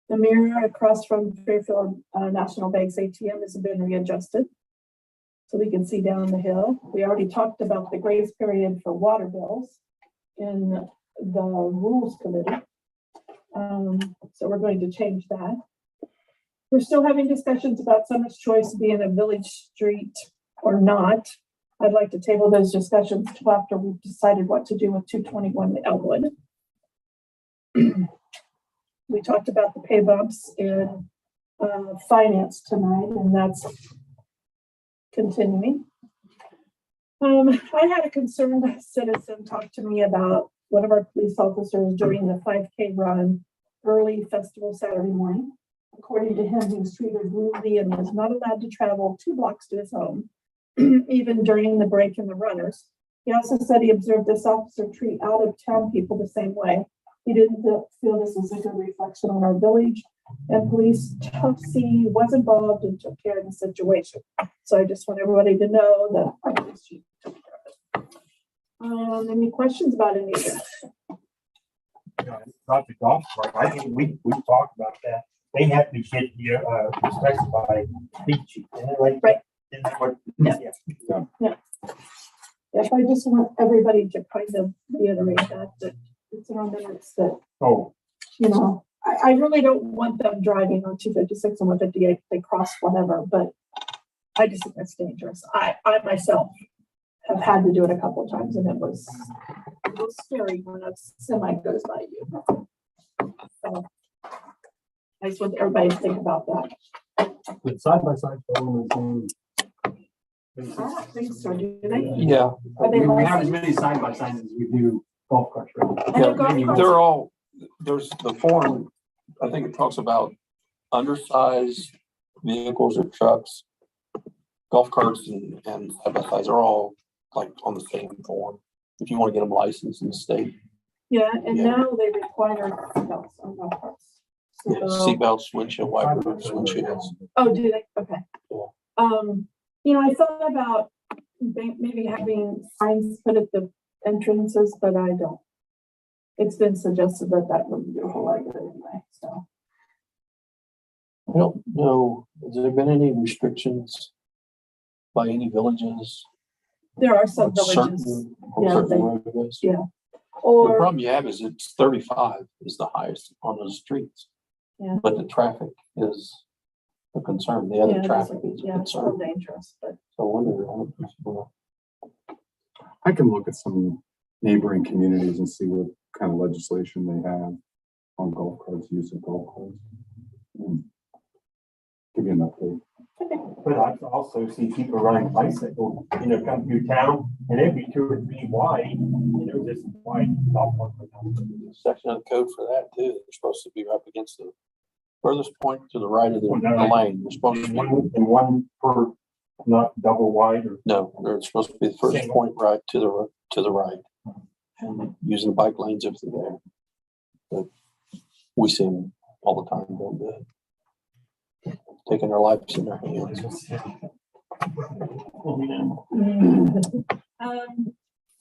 The mirror across from Fairfield National Bank's ATM has been readjusted so we can see down the hill. We already talked about the grace period for water bills in the rules committee. So we're going to change that. We're still having discussions about Summer's Choice being a village street or not. I'd like to table those discussions till after we've decided what to do with 221 Elwood. We talked about the pay bumps in finance tonight, and that's continuing. I had a concerned citizen talk to me about one of our police officers during the 5K run early festival Saturday morning. According to him, he was treated rudely and was not allowed to travel 2 blocks to his home, even during the break in the runners. He also said he observed this officer treat out of town people the same way. He didn't feel this was a good reflection on our village, and police Tufsy was involved and took care of the situation. So I just want everybody to know that our police chief took care of it. Any questions about any of this? Not the golf cart. I think we talked about that. They have to get here, inspected by the chief. And they're like, Right. Isn't that what? Yeah. If I just want everybody to kind of reiterate that it's in our minutes that, Oh, you know, I really don't want them driving on 256 and 158. They cross whatever, but I just think that's dangerous. I myself have had to do it a couple of times, and it was scary when a semi goes by you. So I just want everybody to think about that. But side by side. I don't think so, do they? Yeah, Are they We have as licensed? many side by sides as we do golf carts. Right? And they're golf carts? they're all, there's the form, I think it talks about undersized vehicles or trucks, golf carts and side by sides are all like on the same form. If you want to get them licensed in the state, Yeah, and Yeah. now they require seatbelts on golf carts. yeah, So- seatbelts, windshield wipers, windshields. Oh, do they? Okay. Yeah. I thought about maybe having signs put at the entrances, but I don't. It's been suggested that wouldn't do a whole lot good anyway, so. I don't know, has there been any restrictions by any villages? There are some on villages, certain- on yeah, certain they- roadways? yeah. The Or, problem you have is it's 35 is the highest on those streets. Yeah. But the traffic is a concern. The other yeah, traffic is a it's still concern. dangerous, but So I wonder. I can look at some neighboring communities and see what kind of legislation they have on golf carts, use of golf carts. And give you an update. But I also see people riding bicycles, come through town, and it'd be 2 or 3 wide, just wide golf cart. Section of the code for that too. They're supposed to be up against the furthest point to the right of the Oh, no, right. lane. They're supposed to be, And one per, not double wide or. no, they're supposed to be the first Single. point right to the right. And using the bike lanes if they're there. But we see them all the time doing that. Taking their lives in their hands.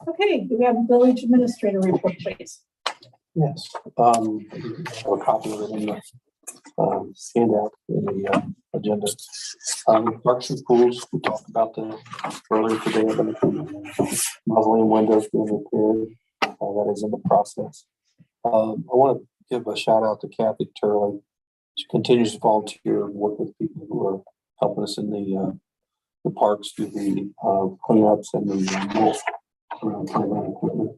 Okay, do we have a village administrator report, please? Yes, I have a copy of it in the handout in the agenda. Parks and pools, we talked about that earlier today. Mausoleum windows being repaired, that is in the process. I want to give a shout out to Kathy Turley. She continues to volunteer and work with people who are helping us in the parks do the cleanups and the equipment.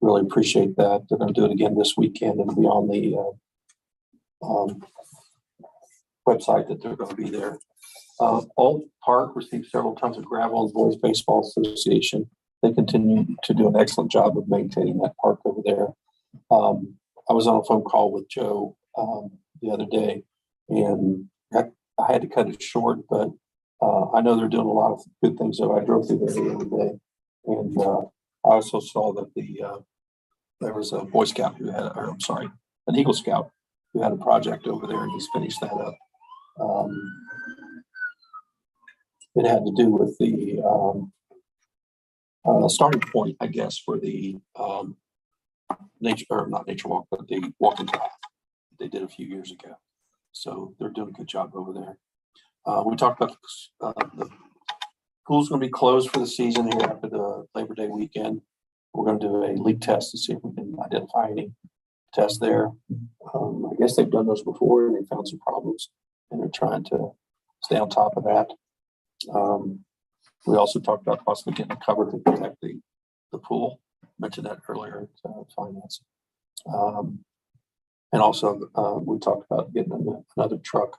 Really appreciate that. They're going to do it again this weekend and be on the website that they're going to be there. Old Park received several tons of gravel and Boys Baseball Association. They continue to do an excellent job of maintaining that park over there. I was on a phone call with Joe the other day, and I had to cut it short, but I know they're doing a lot of good things. So I drove through there the other day, and I also saw that there was a Boy Scout who had, or I'm sorry, an Eagle Scout who had a project over there, and he's finished that up. It had to do with the starting point, I guess, for the nature, or not nature walk, but the walking path they did a few years ago. So they're doing a good job over there. We talked about the pool's going to be closed for the season here after the Labor Day weekend. We're going to do a leak test to see if we can identify any tests there. I guess they've done those before and they found some problems, and they're trying to stay on top of that. We also talked about possibly getting a cover to protect the pool. Mentioned that earlier at finance. And also we talked about getting another truck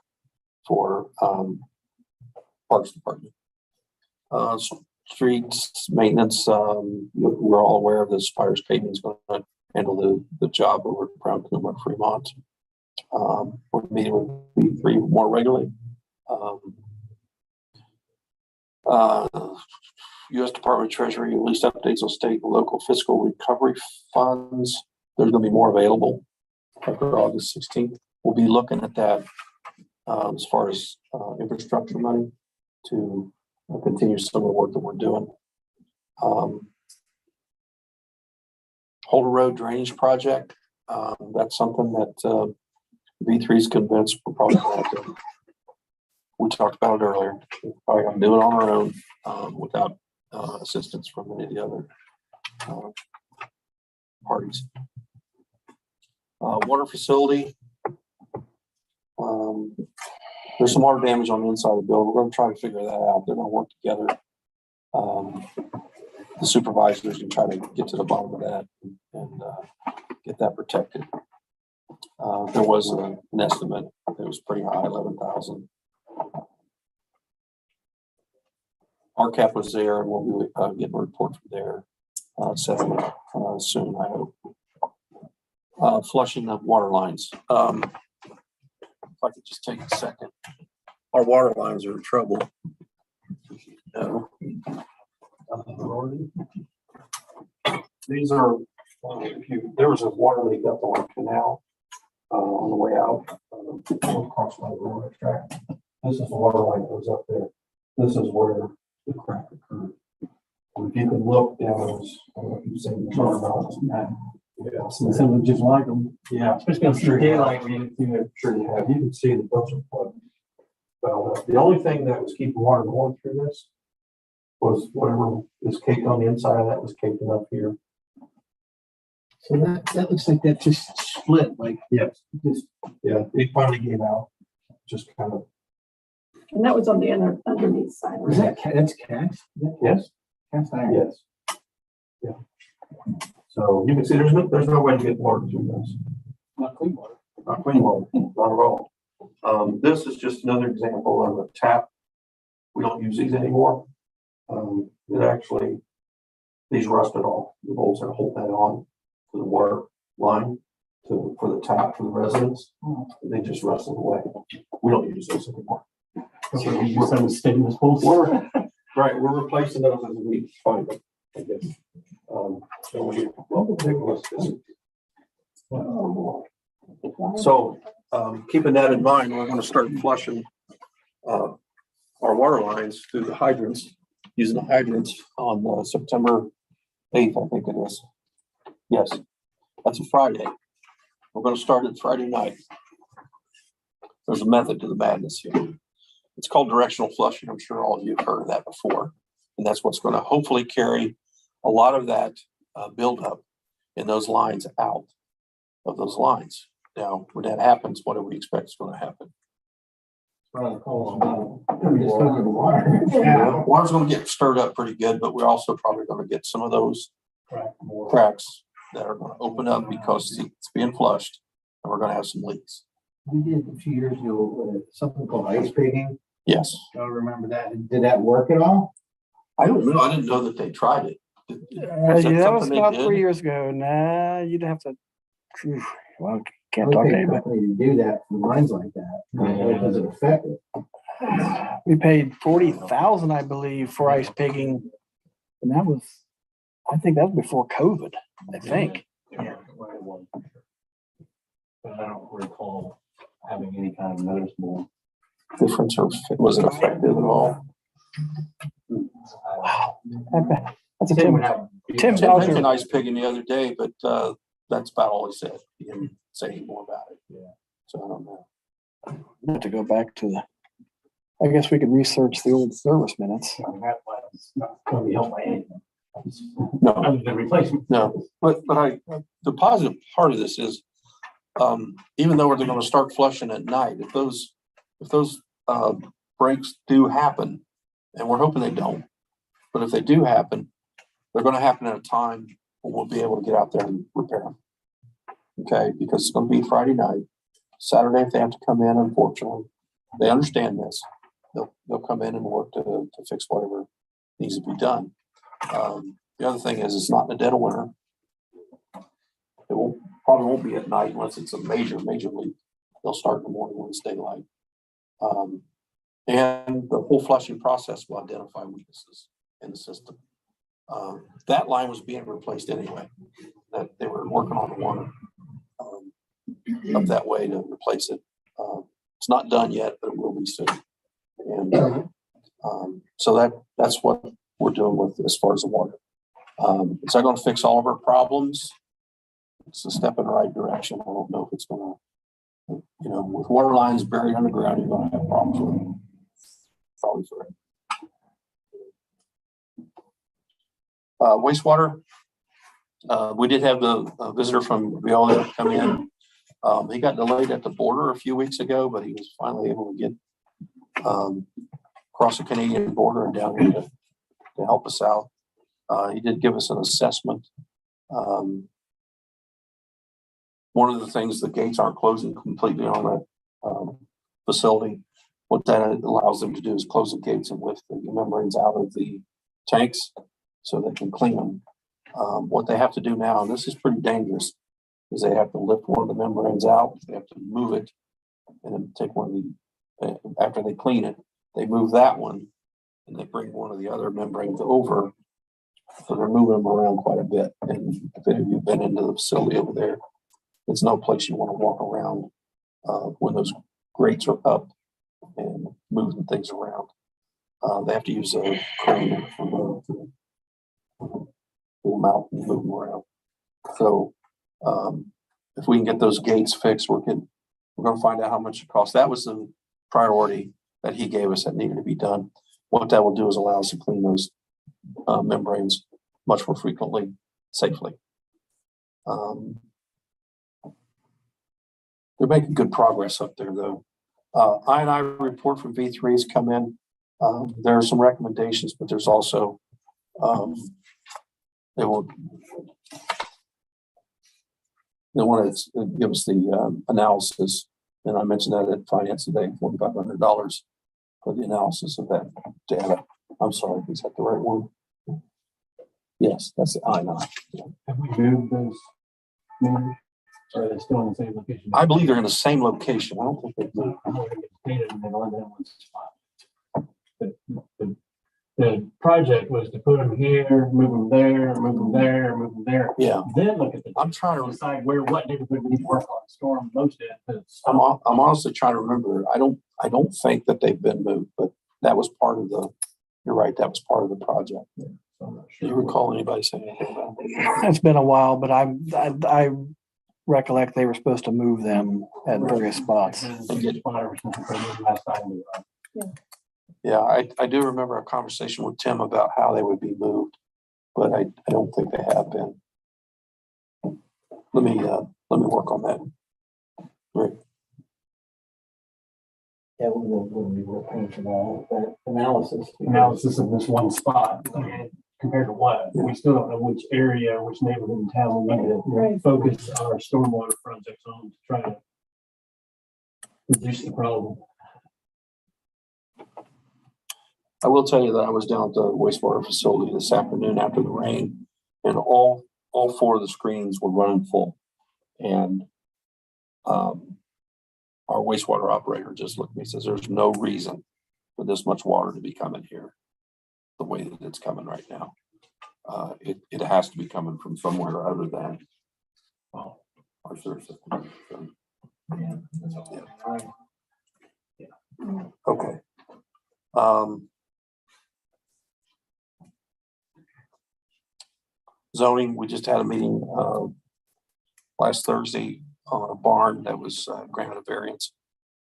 for Parks Department. Streets maintenance, we're all aware of this. Spires Paving is going to handle the job over at Brown Coomer and Fremont. We're meeting with B3 more regularly. U.S. Department of Treasury released updates on state and local fiscal recovery funds. There's going to be more available after August 16th. We'll be looking at that as far as infrastructure money to continue some of the work that we're doing. Holder Road Drainage Project. That's something that V3 is convinced we're probably going to have to. We talked about it earlier. We're probably going to do it on our own without assistance from any of the other parties. Water facility. There's some water damage on the inside of the building. We're gonna try to figure that out. They're gonna work together. The supervisors can try to get to the bottom of that and get that protected. There was an estimate. It was pretty high, 11,000. Our cap was there, and we'll be getting a report from there soon, I hope. Flushing of water lines. If I could just take a second. Our water lines are in trouble. These are, there was a water leak up on the canal on the way out. Across my railroad track. This is the water line that goes up there. This is where the crack occurred. And if you can look down those, I don't know if you've seen the chart about that. Yeah, Some just like them. Yeah, Especially sure you have. Sure you have. You can see the filter plug. Well, the only thing that was keeping water going through this was whatever is caked on the inside of that was caked up here. So that looks like that just split, like, Yes. just, Yeah, it finally gave out. Just kind of. And that was on the underneath side. is that, that's cast? Yes. Cast iron. Yes. Yeah. So you can see there's no way to get water through this. Not clean water. Not clean water, not at all. This is just another example of a tap. We don't use these anymore. It actually, these rusted off. The bolts that hold that on to the water line for the tap for the residents. They just rusted away. We don't use those anymore. So you just have a stainless post. Right, we're replacing those as we find them, I guess. So keeping that in mind, we're going to start flushing our water lines through the hydrants, using the hydrants on September 8th, I think it is. Yes, that's a Friday. We're going to start it Friday night. There's a method to the madness here. It's called directional flushing. I'm sure all of you have heard of that before. And that's what's going to hopefully carry a lot of that buildup in those lines out of those lines. Now, when that happens, what do we expect is going to happen? Yeah, water's going to get stirred up pretty good, but we're also probably going to get some of those cracks that are going to open up because it's being flushed, and we're going to have some leaks. We did a few years ago, something called ice pigging. Yes. I don't remember that. Did that work at all? I don't know. I didn't know that they tried it. Yeah, that was about 3 years ago. Nah, you'd have to. Well, can't talk to anybody. To do that for lines like that. Does it affect it? We paid 40,000, I believe, for ice pigging, and that was, I think that was before COVID. I think. Yeah. But I don't recall having any kind of noticeable difference, or was it effective at all? Wow, that's a Tim Tim Tim Boucher. mentioned ice pigging the other day, but that's about all he said. He didn't say any more about it. Yeah. So I don't know. I have to go back to the. I guess we could research the old service minutes. It's not going to be helped by anything. No, Other than replacement. no. But the positive part of this is, even though they're going to start flushing at night, if those breaks do happen, and we're hoping they don't, but if they do happen, they're going to happen at a time when we'll be able to get out there and repair them. Okay, because it's going to be Friday night. Saturday, if they have to come in, unfortunately, they understand this. They'll come in and work to fix whatever needs to be done. The other thing is, it's not in the dead of winter. It probably won't be at night unless it's a major leak. They'll start in the morning when it's daylight. And the whole flushing process will identify weaknesses in the system. That line was being replaced anyway. That they were working on the one up that way to replace it. It's not done yet, but it will be soon. And so that's what we're doing with as far as the water. Is that going to fix all of our problems? It's a step in the right direction. I don't know if it's going to, with water lines buried underground, you're going to have problems with them. Probably for it. Wastewater. We did have the visitor from VOB come in He got delayed at the border a few weeks ago, but he was finally able to get across the Canadian border and down here to help us out. He did give us an assessment. One of the things, the gates aren't closing completely on that facility. What that allows them to do is close the gates and lift the membranes out of the tanks so they can clean them. What they have to do now, and this is pretty dangerous, is they have to lift one of the membranes out, they have to move it, and then take one of the, after they clean it, they move that one, and they bring one of the other membranes over. So they're moving them around quite a bit. And if any of you've been into the facility over there, it's no place you want to walk around when those grates are up and moving things around. They have to use a crane to pull them out and move them around. So if we can get those gates fixed, we're going to find out how much it costs. That was the priority that he gave us that needed to be done. What that will do is allow us to clean those membranes much more frequently, safely. They're making good progress up there, though. I&I report from V3 has come in. There are some recommendations, but there's also they want to give us the analysis, and I mentioned that at finance today, $4,500 for the analysis of that data. I'm sorry, is that the right one? Yes, that's the I&I. Have we moved those members? Or are they still in the same location? I believe they're in the same location. I don't think they've moved. I'm not gonna get data and they all in that one spot. The project was to put them here, move them there, move them there, move them there. Yeah. Then look at the. I'm trying to decide what neighborhood we need to work on, storm most of. I'm honestly trying to remember. I don't think that they've been moved, but that was part of the. You're right. That was part of the project. Yeah, so I'm not sure. Do you recall anybody saying anything about that? It's been a while, but I recollect they were supposed to move them at various spots. Yeah, I do remember a conversation with Tim about how they would be moved, but I don't think they have been. Let me work on that. Great. Yeah, we'll be working for that Analysis of this one spot, and compared to what? We still don't know which area, which neighborhood in town we need to Right. focus our stormwater projects on to try to reduce the problem. I will tell you that I was down at the wastewater facility this afternoon after the rain, and all four of the screens were running full. And our wastewater operator just looked at me and says, "There's no reason for this much water to be coming here the way that it's coming right now. It has to be coming from somewhere other than our sewer system." So, yeah. Okay. Zoning, we just had a meeting last Thursday on a barn that was granted a variance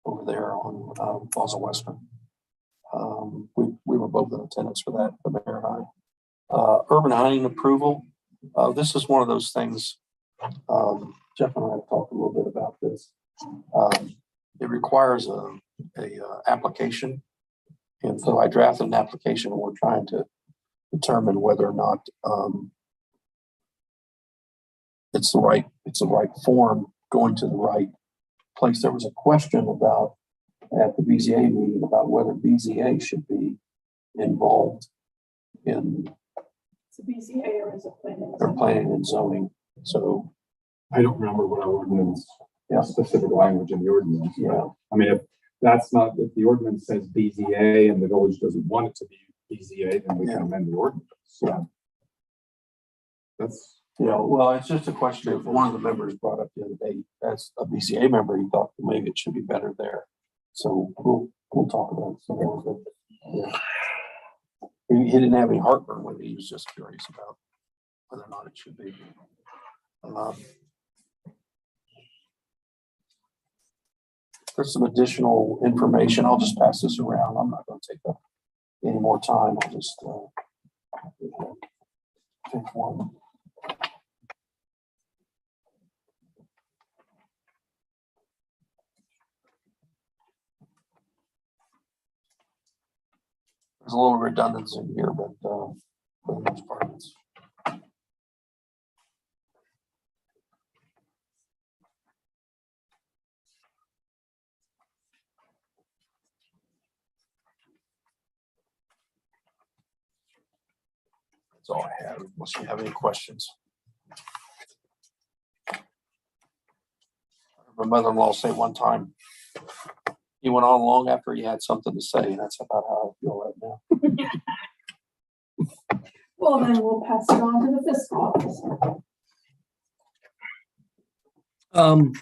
over there on Plaza Western. We were both in attendance for that, the mayor and I. Urban hunting approval. This is one of those things, Jeff and I have talked a little bit about this. It requires a application. And so I drafted an application and we're trying to determine whether or not it's the right form going to the right place. There was a question about at the BZA meeting about whether BZA should be involved in It's a BCA or is it planning? their planning and zoning. So I don't remember what our ordinance, Yeah. specific language in the ordinance. yeah, I mean, if that's not, if the ordinance says BZA and the village doesn't want it to be BZA, then we can amend the ordinance. So that's, well, it's just a question of one of the members brought up the other day, as a BCA member, he thought maybe it should be better there. So we'll talk about it some more. But, yeah. He didn't have any heartburn with it. He was just curious about whether or not it should be. There's some additional information. I'll just pass this around. I'm not going to take up any more time. I'll just take one. There's a little redundancy here, but for the most part, it's. That's all I have, unless you have any questions. My mother-in-law said one time, he went on long after he had something to say, and that's about how I feel right now. Well, then we'll pass it on to the fiscal officer.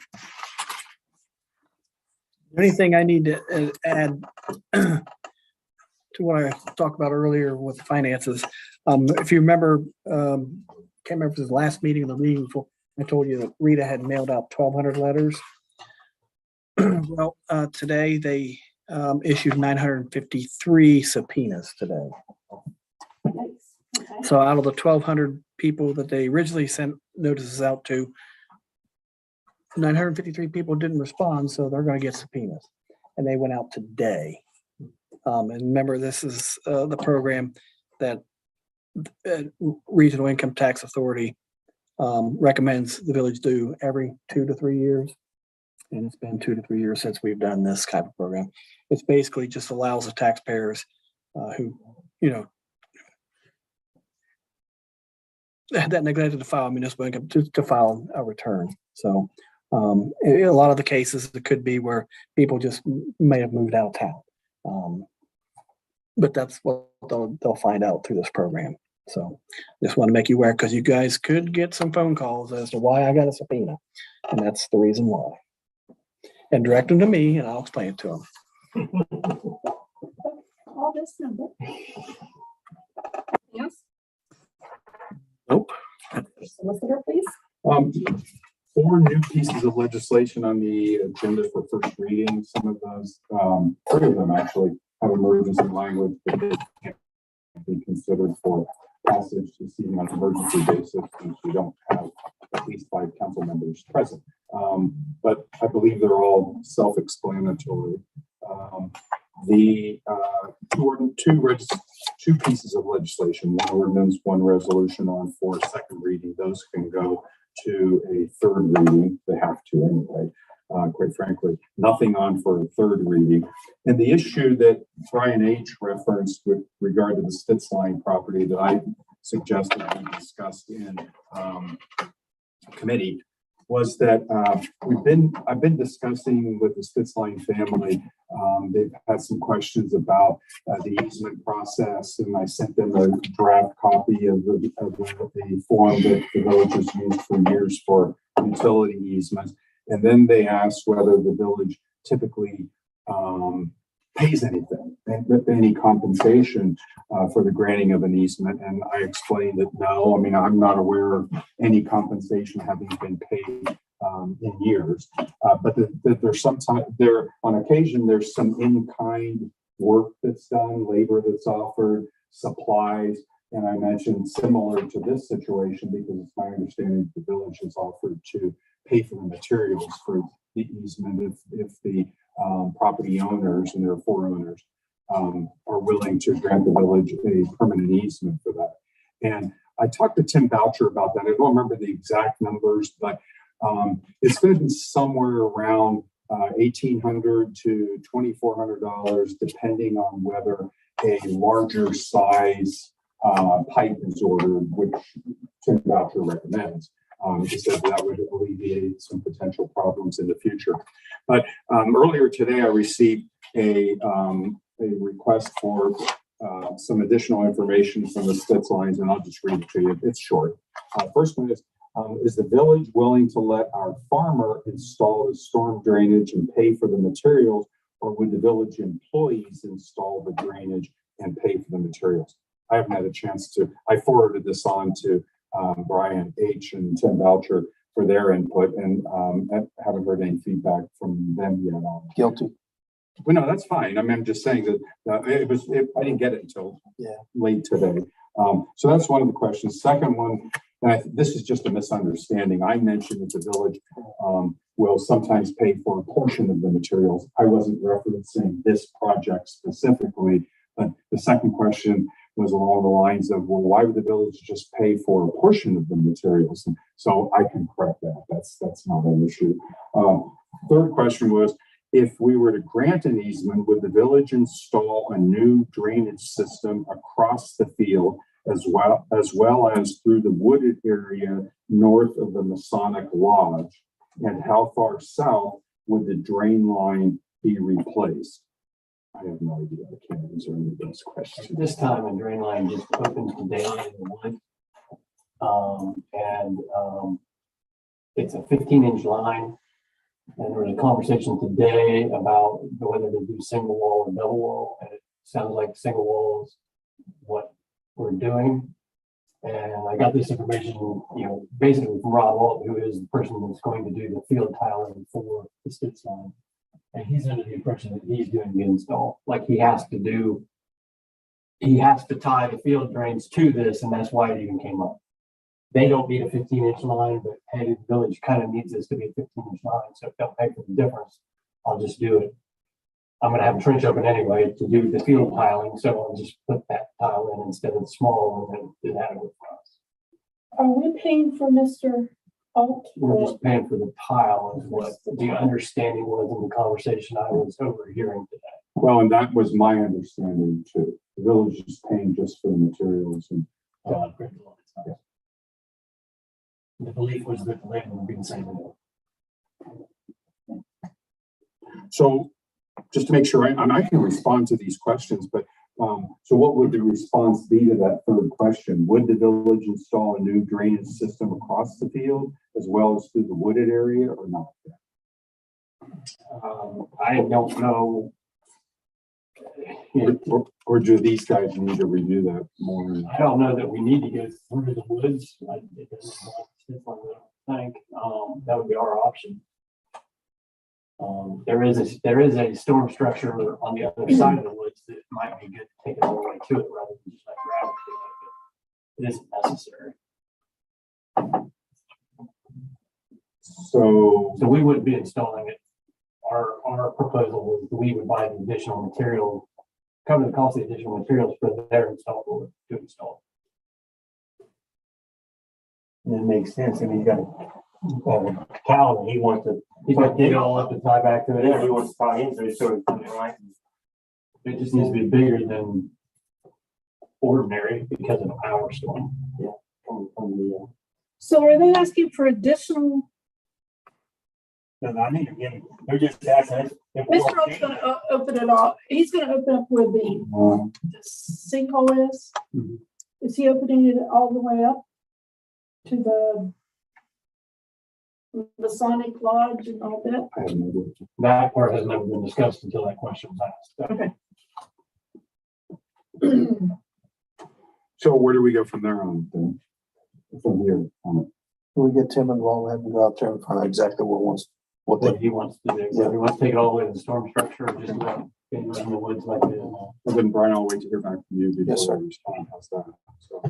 Anything I need to add to what I talked about earlier with finances? If you remember, can't remember if it was the last meeting or the meeting before, I told you that Rita had mailed out 1,200 letters. Well, today they issued 953 subpoenas today. Nice. Okay. So out of the 1,200 people that they originally sent notices out to, 953 people didn't respond, so they're going to get subpoenas. And they went out today. And remember, this is the program that Regional Income Tax Authority recommends the village do every 2 to 3 years. And it's been 2 to 3 years since we've done this type of program. It's basically just allows the taxpayers who, you know, that neglected to file municipal income to file a return. So in a lot of the cases, it could be where people just may have moved out of town. But that's what they'll find out through this program. So just want to make you aware, because you guys could get some phone calls as to why I got a subpoena. And that's the reason why. And direct them to me and I'll explain it to them. All this number. Yes. Nope. Solicitor, please. 4 new pieces of legislation on the agenda for first reading. Some of those, 3 of them actually have emergency language that can't be considered for passage this evening on an emergency basis since we don't have at least 5 council members present. But I believe they're all self-explanatory. The two pieces of legislation, one ordinance, one resolution on for second reading, those can go to a third reading. They have to anyway, quite frankly. Nothing on for a third reading. And the issue that Brian H. referenced with regard to the Stitzline property that I suggested we discussed in committee was that I've been discussing with the Stitzline family. They've had some questions about the easement process, and I sent them a draft copy of the form that the village has used for years for utility easements. And then they asked whether the village typically pays anything, any compensation for the granting of an easement. And I explained that no, I mean, I'm not aware of any compensation having been paid in years, but that there's sometimes on occasion, there's some in-kind work that's done, labor that's offered, supplies. And I mentioned similar to this situation, because it's my understanding the village has offered to pay for the materials for the easement if the property owners, and there are 4 owners, are willing to grant the village a permanent easement for that. And I talked to Tim Boucher about that. I don't remember the exact numbers, but it's going to be somewhere around $1,800 to $2,400, depending on whether a larger size pipe is ordered, which Tim Boucher recommends. He said that would alleviate some potential problems in the future. But earlier today, I received a request for some additional information from the Stitzlines, and I'll just read it to you. It's short. First one is the village willing to let our farmer install the storm drainage and pay for the materials, or would the village employees install the drainage and pay for the materials? I haven't had a chance to. I forwarded this on to Brian H. and Tim Boucher for their input, and haven't heard any feedback from them yet on it. Guilty. Well, no, that's fine. I mean, I'm just saying that I didn't get it until late today. So that's one of the questions. Second one, and this is just a misunderstanding. I mentioned that the village will sometimes pay for a portion of the materials. I wasn't referencing this project specifically, But the second question was along the lines of, well, why would the village just pay for a portion of the materials? And so I can correct that. That's not an issue. Third question was, if we were to grant an easement, would the village install a new drainage system across the field as well as through the wooded area north of the Masonic Lodge? And how far south would the drain line be replaced? I have no idea. I can't answer any of those questions. This time, a drain line just opens daily in the wood. It's a 15-inch line. And there was a conversation today about whether to do single wall or double wall. And it sounds like single wall is what we're doing. And I got this information, basically from Rob Alt, who is the person that's going to do the field tiling for the stitch line. And he's under the impression that he's doing the install, like he has to tie the field drains to this, and that's why it even came up. They don't need a 15-inch line, but hey, the village kind of needs this to be a 15-inch line, so if they'll pay for the difference, I'll just do it. I'm gonna have a trench open anyway to do the field tiling, so I'll just put that tile in instead of the small one, and it adequate for us. Are we paying for Mr. Alt? We're just paying for the tile is what the understanding was in the conversation I was overhearing today. Well, and that was my understanding too. The village is paying just for the materials and The belief was that the labor would be the same. so just to make sure I can respond to these questions, but so what would the response be to that third question? Would the village install a new drainage system across the field as well as through the wooded area or not? I don't know. Or do these guys need to review that more? I don't know that we need to go through the woods. It doesn't think that would be our option. There is a storm structure on the other side of the woods that might be good to take it all the way to it rather than just like grab it. It isn't necessary. So we wouldn't be installing it. Our proposal was we would buy the additional material, cover the cost of the additional materials for their install to install. That makes sense. I mean, you got Cal, he wants to. He's got to dig it all up and tie back to it. Yeah, he wants to tie into it, so it's right. It just needs to be bigger than ordinary because of our storm. So are they asking for additional? Because I need to get, they're just asking. Mr. Alt's gonna open it up. He's gonna open up where the sinkhole is. Mhm. Is he opening it all the way up to the Masonic Lodge and all that? I have no idea. That part has never been discussed until that question was asked. Okay. So where do we go from there on then? From here on it? We get Tim involved, have him go out there and find out exactly what He wants to do. Whether he wants to take it all the way to the storm structure or just let it in the woods like it is. Well, then Brian, I'll wait to hear back from you before Yes, sir. I respond. How's that? So,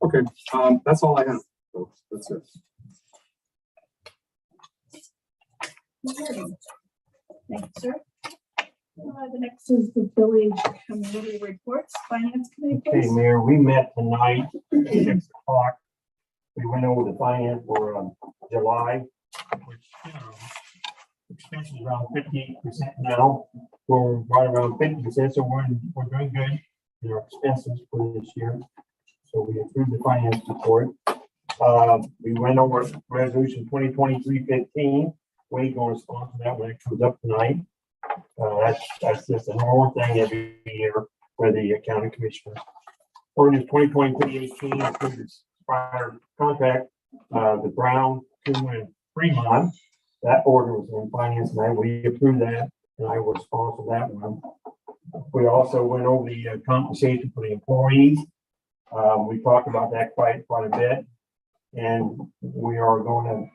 okay, that's all I have, folks. That's it. Thank you, sir. The next is the village committee reports, finance committee. Okay, please. Mayor, we met tonight at 6 o'clock. We went over the finance for July, which, expenses around 58% now. We're right around 50%, so we're doing good in our expenses for this year. So we approved the finance report. We went over resolution 2023-15. Wade gonna respond to that when it comes up tonight. That's just a normal thing every year for the county commissioners. Ordinance 2023-18 includes prior contract, the Brown, 2 and Fremont. That order was in finance, and we approved that, and I was responsible for that one. We also went over the compensation for the employees. We talked about that quite a bit, and we are going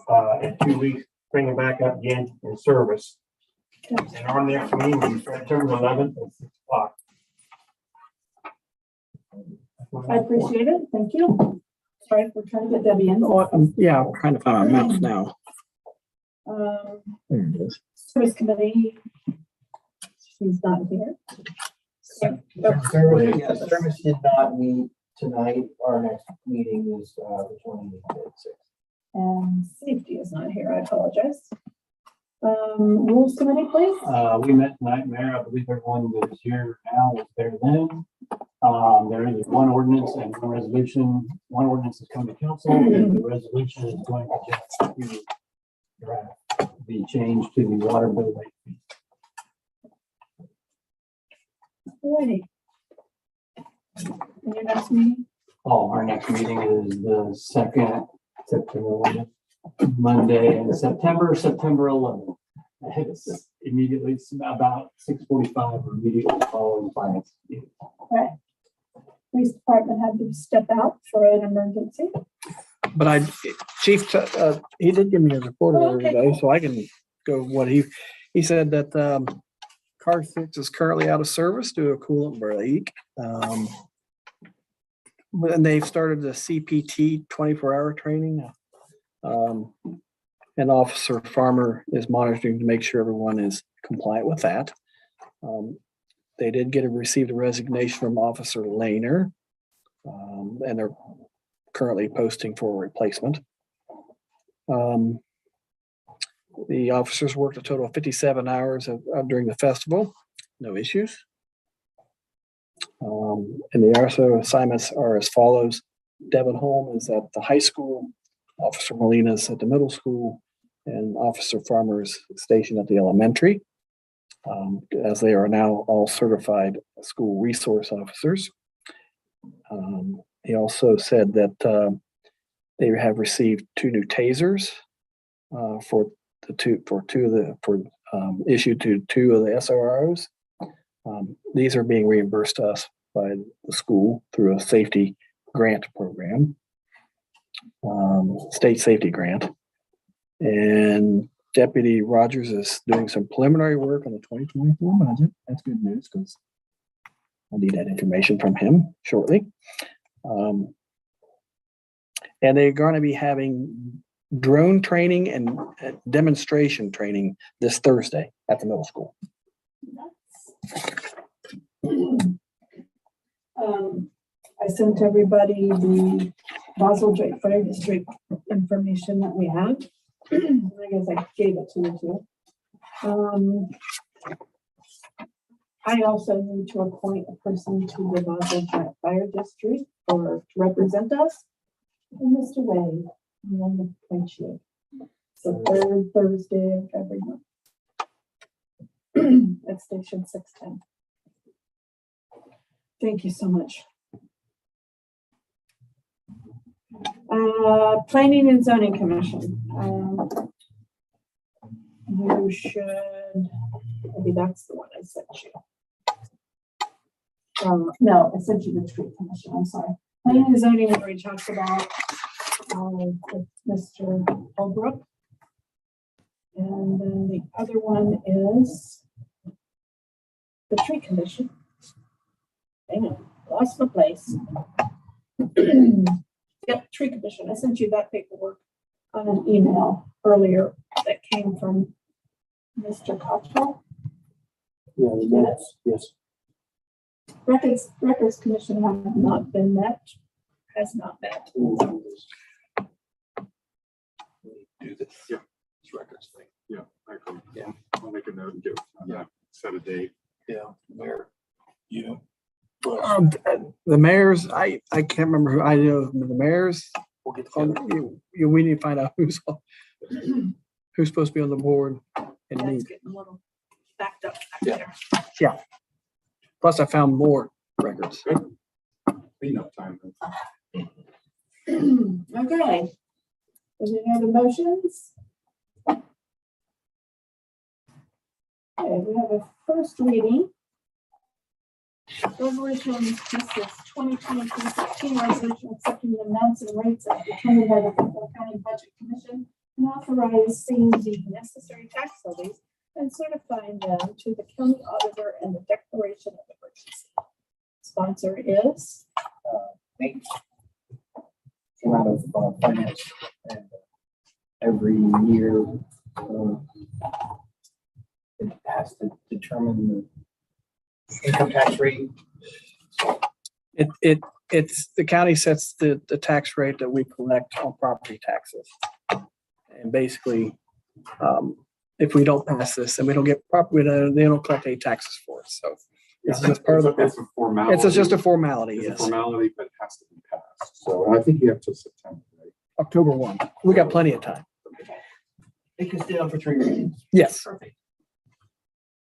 to, in 2 weeks, bring it back up again in service. And our next meeting will be September 11th at 6 o'clock. I appreciate it. Thank you. Sorry, we're trying to get Debbie in. Yeah, I'm trying to find our mouse now. There it is. Service committee. She's not here. Service did not meet tonight. Our next meeting is the 26th. And safety is not here, I apologize. Rules committee, please? We met tonight, Mayor. I believe everyone that is here now was there then. There is one ordinance and one resolution. One ordinance is coming to council and the resolution is going to just be draft the change to the water bill rate fee. Alrighty. And your next meeting? Oh, our next meeting is the second September Monday in September 11th. It's immediately, it's about 6:45 or immediately following finance. meeting. Right. Police department had to step out for an emergency. But Chief, he did give me a report Oh, earlier okay, today, so I can go what he said that, car 6 is currently out of service due to a coolant leak. And they've started the CPT 24-hour training. And Officer Farmer is monitoring to make sure everyone is compliant with that. They did received a resignation from Officer Laner, and they're currently posting for a replacement. The officers worked a total of 57 hours during the festival, no issues. And the also assignments are as follows. Devin Holm is at the high school, Officer Molina is at the middle school, and Officer Farmer is stationed at the elementary, as they are now all certified school resource officers. He also said that they have received 2 new tasers issued to 2 of the SROs. These are being reimbursed to us by the school through a safety grant program, state safety grant. And Deputy Rogers is doing some preliminary work on the 2024 budget. That's good news because I need that information from him shortly. And they're going to be having drone training and demonstration training this Thursday at the middle school. I sent everybody the Boswell Joint Fire District information that we have. I guess I gave it to you too. I also need to appoint a person to the Boswell Joint Fire District to represent us. And Mr. Wade, I'm going to appoint you. It's the 3rd Thursday of every month. At Station 610. Thank you so much. Planning and Zoning Commission. You should, maybe that's the one I sent you. No, I sent you the Tree Commission, I'm sorry. Planning and Zoning, we already talked about with Mr. Holbrook. And then the other one is the Tree Commission. Hang on, lost my place. Yep, Tree Commission. I sent you that paperwork on an email earlier that came from Mr. Cottrell. Yes. Records Commission have not been met, has not met. Do this. Yeah. This records thing. Yeah, I can. Yeah. I'll make a note and set a date. Yeah, Mayor, you. The mayors, I can't remember who I know. The mayors, We'll get together. we need to find out who's supposed to be on the board and That's meet. getting a little backed up back Yeah. there. Plus, I found more records. Enough time. Okay. Is there any other motions? Okay, we have a first reading. Resolution, this is 2023-16 resolution accepting the amounts and rates as determined by the Fairfield County Budget Commission and authorizing the necessary tax levies and certifying them to the county auditor and the declaration of emergency. Sponsor is Thanks. Came out of finance, and every year it has to determine income tax rate. It's, the county sets the tax rate that we collect on property taxes. And basically, if we don't pass this, then we don't get property, they don't collect any taxes for us, so. It's just part of the, It's a formality. it's just a formality, It's a yes. formality, but it has to be passed. So, and I think you have till September, right? October 1. We got plenty of time. It can stay on for 3 readings. Yes. Perfect.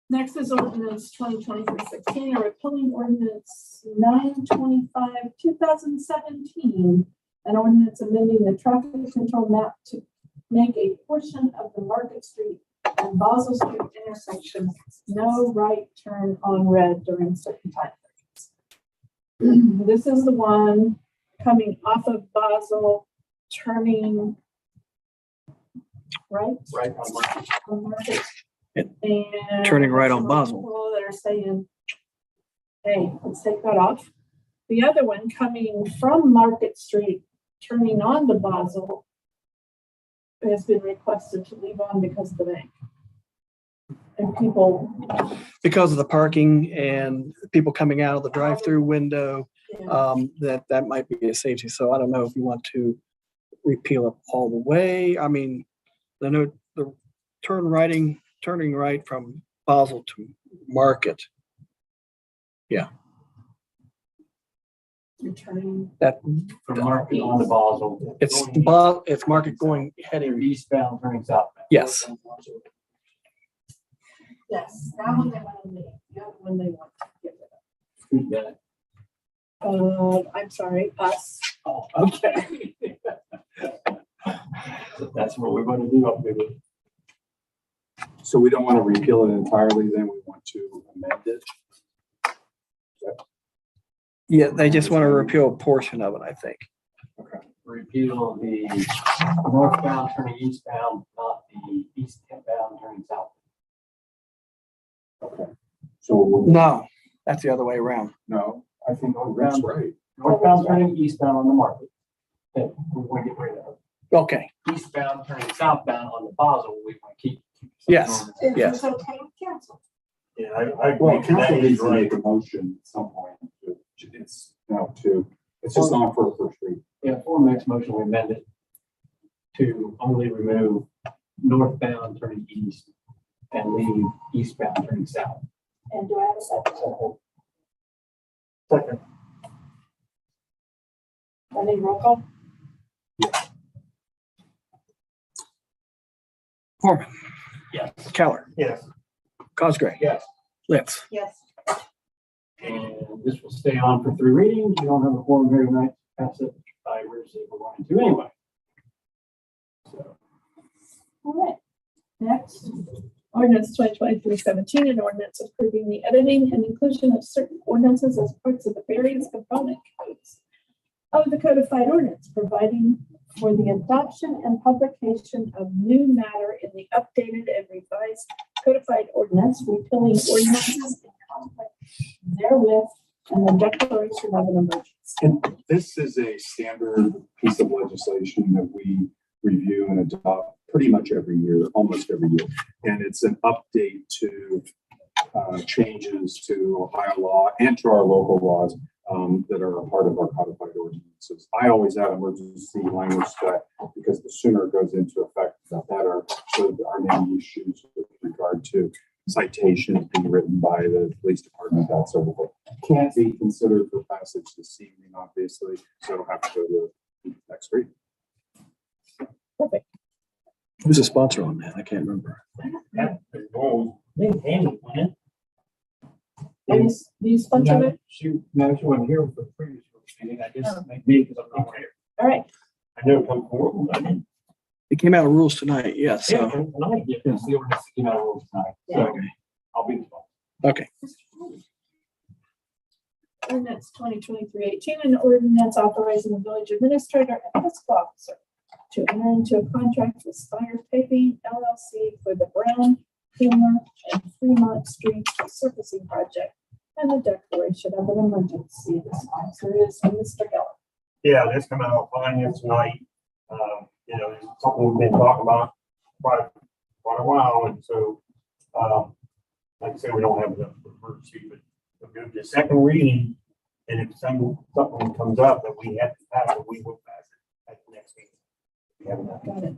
Next is ordinance 2023-16, a repealing ordinance 925, 2017. An ordinance amending the traffic control map to make a portion of the Market Street and Basel Street intersection no right turn on red during certain time periods. This is the one coming off of Basel, turning right. Right on Market. On Market. It- And turning right on some Basel. people that are saying, hey, let's take that off. The other one coming from Market Street, turning on to Basel, has been requested to leave on because of the bank. And people, Because of the parking and people coming out of the drive-through window, that might be a safety. So I don't know if you want to repeal it all the way. I mean, the turning right from Basel to Market. you're turning, That From Market on to Basel. it's Market going heading. Eastbound, turning southbound. Yes. yes, that one they want to leave, the other one they want to get rid Who's that? of. I'm sorry, us. Oh, okay. That's what we're gonna do up there. So we don't want to repeal it entirely, then we want to amend it. Yeah, they just want to repeal a portion of it, I think. Repeal the northbound turning eastbound, not the eastbound turning south. Okay. So, No, that's the other way around. no, I think that's right. Northbound turning eastbound on the Market. That we want to get rid of. Okay, Eastbound turning southbound on the Basel, we want to keep. Yes. Is Yes. this okay with council? Yeah, I Well, agree. council That needs is to make right. a motion at some point. It's, it's just on for a first read. Yeah, for next motion, we amend it to only remove northbound turning east and leave eastbound turning south. And do I have a second? Second. I need roll call? Foreman, Yes. Keller, Yes. Cosgray, Yes. Litz. Yes. And this will stay on for 3 readings. You don't have a quorum here tonight. Pass it by emergency if we're going to anyway. So, All right, next, ordinance 2023-17, an ordinance approving the editing and inclusion of certain ordinances as parts of the various component codes of the codified ordinance, providing for the adoption and publication of new matter in the updated and revised codified ordinance, repealing ordinances in conflict therewith, and the declaration of an emergency. And this is a standard piece of legislation that we review and adopt pretty much every year, almost every year. And it's an update to changes to Ohio law and to our local laws that are a part of our codified ordinances. I always add emergency language to that because the sooner it goes into effect, the better. So there aren't any issues with regard to citations being written by the police department, that sort of thing. Can't be considered for passage this evening, obviously, so it'll have to go to the next reading. Perfect. Who's a sponsor on that? I can't remember. Do you sponsor it? She wasn't here for the previous meeting. I just make me because I'm not here. All right, I know it come forward, but I didn't. It came out of rules tonight, yes. Yeah, So, tonight, yeah, it's the ordinance, you know, tonight. So I'll be the sponsor. okay. ordinance 2023-18, an ordinance authorizing the village administrator and fiscal officer to enter into a contract with Spire Paving LLC for the Brown, Kilmer, and Fremont Street resurfacing project and the declaration of an emergency. The sponsor is Mr. Geller. Yeah, this come out of finance tonight. You know, it's something we've been talking about quite a while, and so, like I said, we don't have the emergency, but We'll do the second reading, and if something comes up that we have to pass it, we will pass it at the next meeting. We haven't done Got it.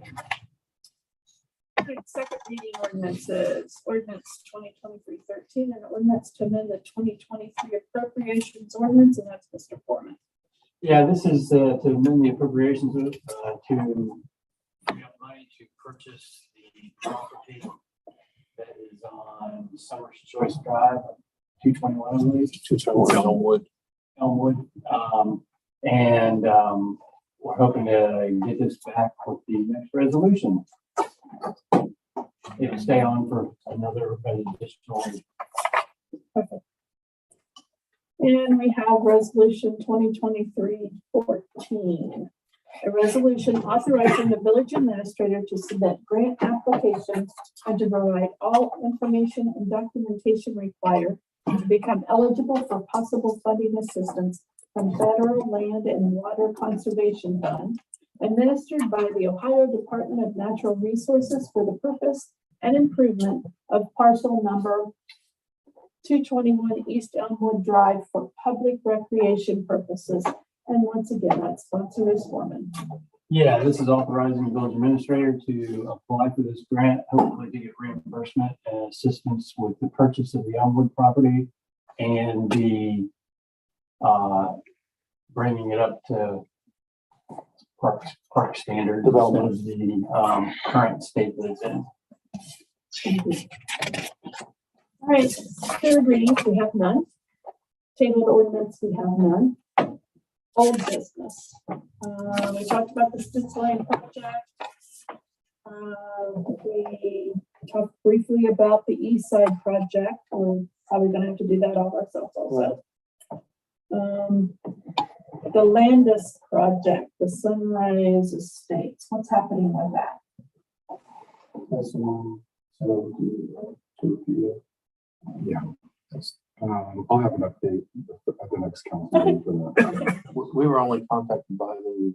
All right, second reading ordinances, ordinance 2023-13, and ordinance to amend the 2023 appropriations ordinance, and that's Mr. Foreman. Yeah, this is to amend the appropriations to free up money to purchase the property that is on Summer's Choice Drive, 221, I believe. 221 Elmwood. Elmwood. We're hoping to get this back with the next resolution. It'll stay on for another additional. And we have resolution 2023-14. A resolution authorizing the village administrator to submit grant applications and to provide all information and documentation required to become eligible for possible funding assistance from Federal Land and Water Conservation Fund, administered by the Ohio Department of Natural Resources for the purpose and improvement of parcel number 221 East Elmwood Drive for public recreation purposes. And once again, that sponsor is Foreman. Yeah, this is authorizing the village administrator to apply for this grant, hopefully to get reimbursement and assistance with the purchase of the Elmwood property and the bringing it up to park standard development of the current state that it's in. All right, third readings, we have none. Tabled ordinance, we have none. Old business. We talked about the Stitz Lane project. We talked briefly about the East Side project. We're probably gonna have to do that all ourselves also. The Landis project, the Sunrise Estates, what's happening with that? That's the one. So, yeah. I'll have an update at the next council meeting for that. We were only contacted by the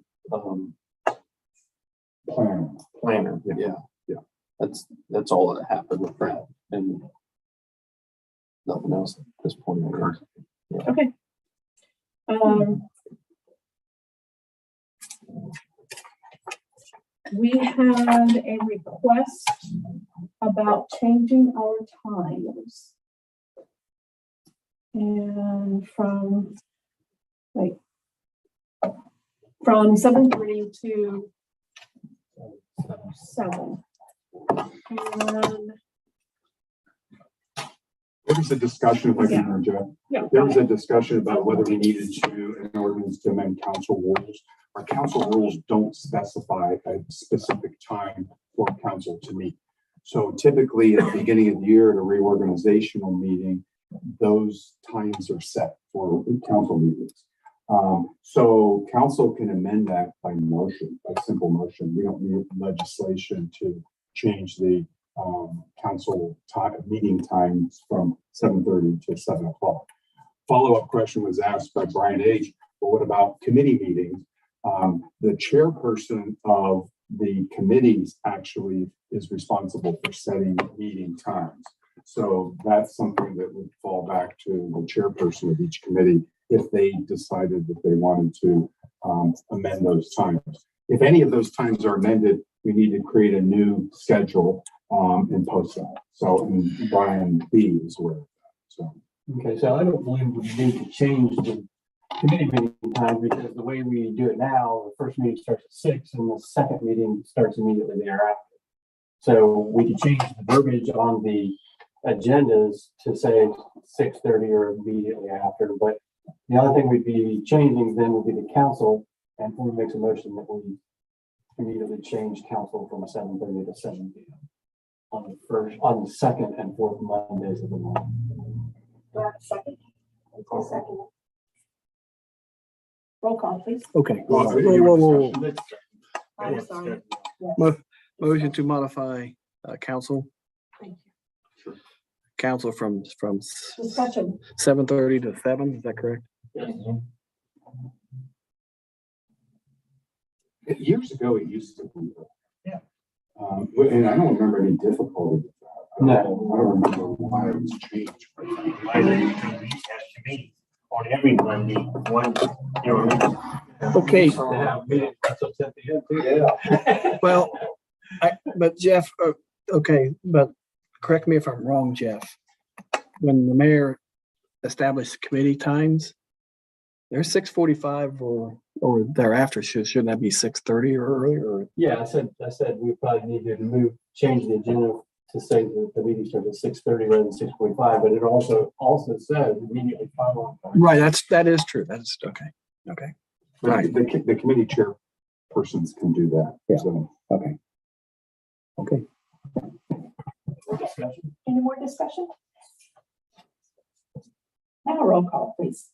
planner. Yeah. That's all that happened with that, and nothing else at this point. I guess. Yeah. Okay. We had a request about changing our times. And from 7:30 to 7. And There was a discussion, if I can interject. yeah, There was a discussion about whether we needed to, in ordinance to amend council rules. Our council rules don't specify a specific time for council to meet. So typically at the beginning of the year, at a reorganizational meeting, those times are set for council meetings. So council can amend that by motion, by simple motion. We don't need legislation to change the council time, meeting times from 7:30 to 7 o'clock. Follow-up question was asked by Brian H. Well, what about committee meetings? The chairperson of the committees actually is responsible for setting meeting times. So that's something that would fall back to the chairperson of each committee if they decided that they wanted to amend those times. If any of those times are amended, we need to create a new schedule and post that. So, and Brian B is aware of that. So, Okay, so I don't believe we need to change the committee meeting time because the way we do it now, the first meeting starts at 6 and the second meeting starts immediately thereafter. So we could change the verbiage on the agendas to say 6:30 or immediately after, but the other thing we'd be changing then would be the council, and who makes a motion that we immediately change council from 7:30 to 7 p.m. on the second and fourth Mondays of the month. second. Second. Roll call, please. Okay. Whoa. I'm sorry. Motion to modify council. Thank Council from Discussion. 7:30 to 7, is that correct? years ago, it used to be. Yeah. And I don't remember any difficulty with that. No, I don't remember why it was changed. Why they do these has to be on every Monday, one, you know what I mean? Okay, Yeah. well, but Jeff, okay, but correct me if I'm wrong, Jeff. When the mayor established committee times, they're 6:45 or thereafter. Shouldn't that be 6:30 or earlier? Yeah, I said we probably need to change the agenda to say that the meeting starts at 6:30 rather than 6:45, but it also says immediately following. Right, that is true. That's okay. Okay. Right. The committee chair persons can do that. Yeah. So, Okay. Okay. Any more discussion? Now roll call, please.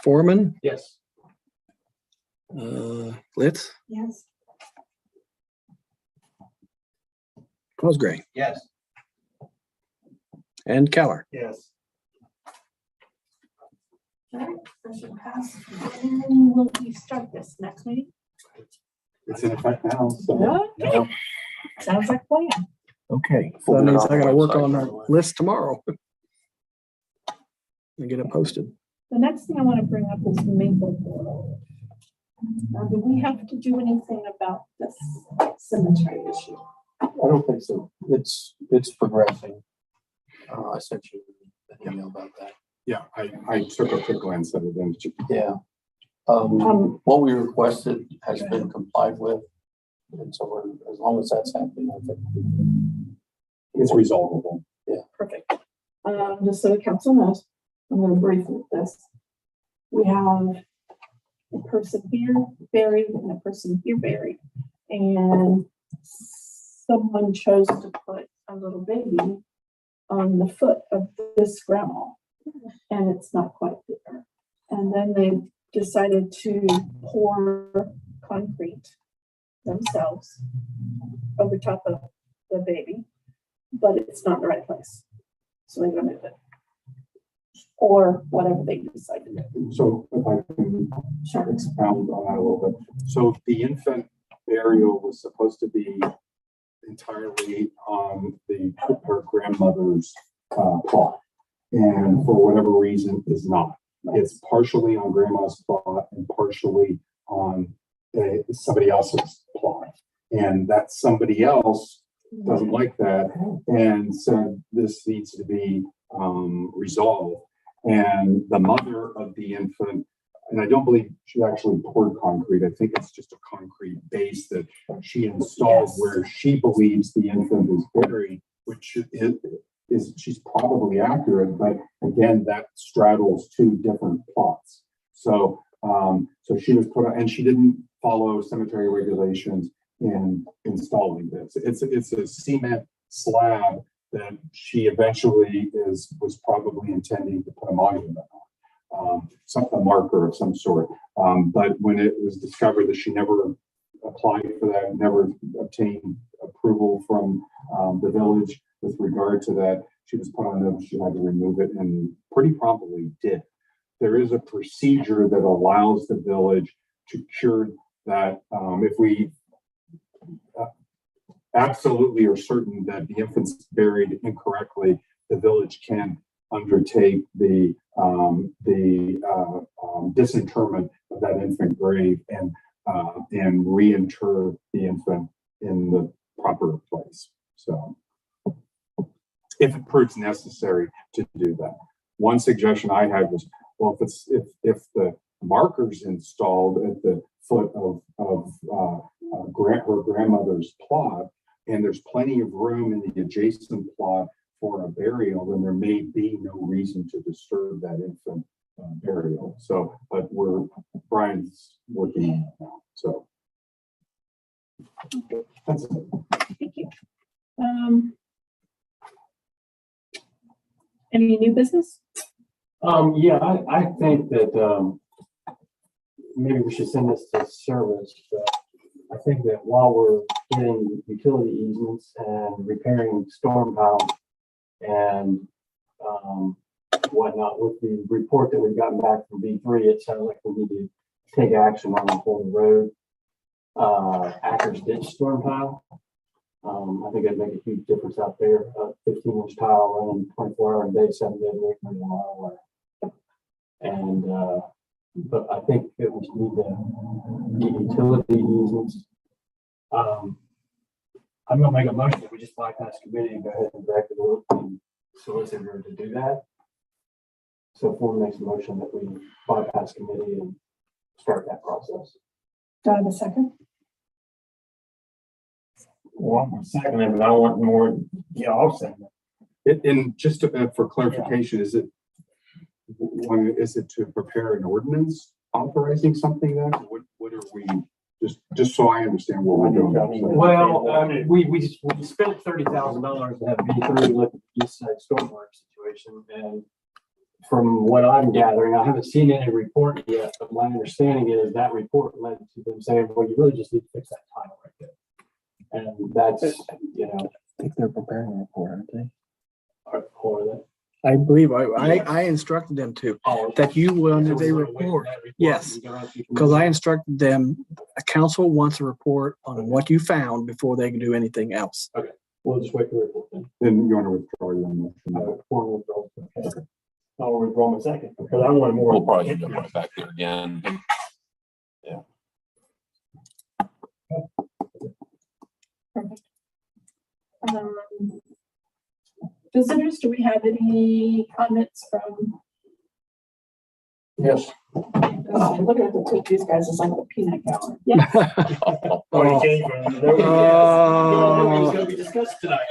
Foreman, Yes. Litz, Yes. Cosgray, Yes. and Keller. Yes. All right, motion passed. When will we start this next meeting? it's in effect now. So, Okay. Sounds like a plan. Okay, so We'll that get it means on I the gotta work website on right that away. list tomorrow. And get it posted. The next thing I want to bring up is Maple Grove. Now, do we have to do anything about this cemetery issue? I don't think so. It's progressing. I sent you an email about that. yeah, I took a quick glance at it and Yeah. What we requested has been complied with. And so as long as that's happening, I think. it's resolvable. Perfect. Just so the council knows, I'm going to brief with this. We have a person here buried and a person here buried. And someone chose to put a little baby on the foot of this grandma. And it's not quite there. And then they decided to pour concrete themselves over top of the baby, but it's not in the right place. So they're gonna move it. Or whatever they decide to do. So if I can expound on that a little bit. So the infant burial was supposed to be entirely on her grandmother's plot. And for whatever reason is not. It's partially on grandma's plot and partially on somebody else's plot. And that somebody else doesn't like that and said this needs to be resolved. And the mother of the infant, and I don't believe she actually poured concrete. I think it's just a concrete base that she installed where she believes the infant is buried, which is she's probably accurate, but again, that straddles two different plots. So, so she was put on, and she didn't follow cemetery regulations in installing this. It's a cement slab that she eventually was probably intending to put a monument on, a marker of some sort. But when it was discovered that she never applied for that, never obtained approval from the village with regard to that, she was put on notice she had to remove it and pretty promptly did. There is a procedure that allows the village to cure that if we absolutely are certain that the infant's buried incorrectly, the village can undertake the disinterment of that infant grave and reinter the infant in the proper place. So, if it proves necessary to do that, one suggestion I had was, well, if the markers installed at the foot of her grandmother's plot, and there's plenty of room in the adjacent plot for a burial, then there may be no reason to disturb that infant burial. So, but Brian's working on that now. So that's it. Thank you. Any new business? Yeah, I think that maybe we should send this to service, but I think that while we're getting utility easements and repairing storm piles and whatnot, with the report that we've gotten back from B3, it sounds like we need to take action on the whole road, Acres Ditch storm pile. I think it'd make a huge difference out there. 15-inch tile running 24 hours a day, 7 days a week, running a lot of water. And, but I think that we need to get utility easements. I'm gonna make a motion that we just bypass committee and go ahead and direct the solicitor to do that. So Form makes a motion that we bypass committee and start that process. Do I have a second? Well, I'm seconding, but I want more, yeah, I'll second it. And just for clarification, is it to prepare an ordinance authorizing something then? What are we, just so I understand what we're doing? Well, we spent $30,000 to have V3 look at the east side stormwater situation, and from what I'm gathering, I haven't seen any report yet, but my understanding is that report led to them saying, well, you really just need to fix that tile right there. And that's, you know, I think they're preparing a report, aren't they? or that. I believe I instructed them to, that you will need a report. Yes, because I instructed them, a council wants a report on what you found before they can do anything else. We'll just wait for the report then. Then you want to withdraw your motion? Formal withdrawal. Okay. I'll withdraw my second because I want more. We'll probably end up right back there again. Perfect. Visitors, do we have any comments from? Yes. Looking at the two of these guys is like a peanut gallery. Yeah. Already changed from- Nobody's gonna be discussed tonight.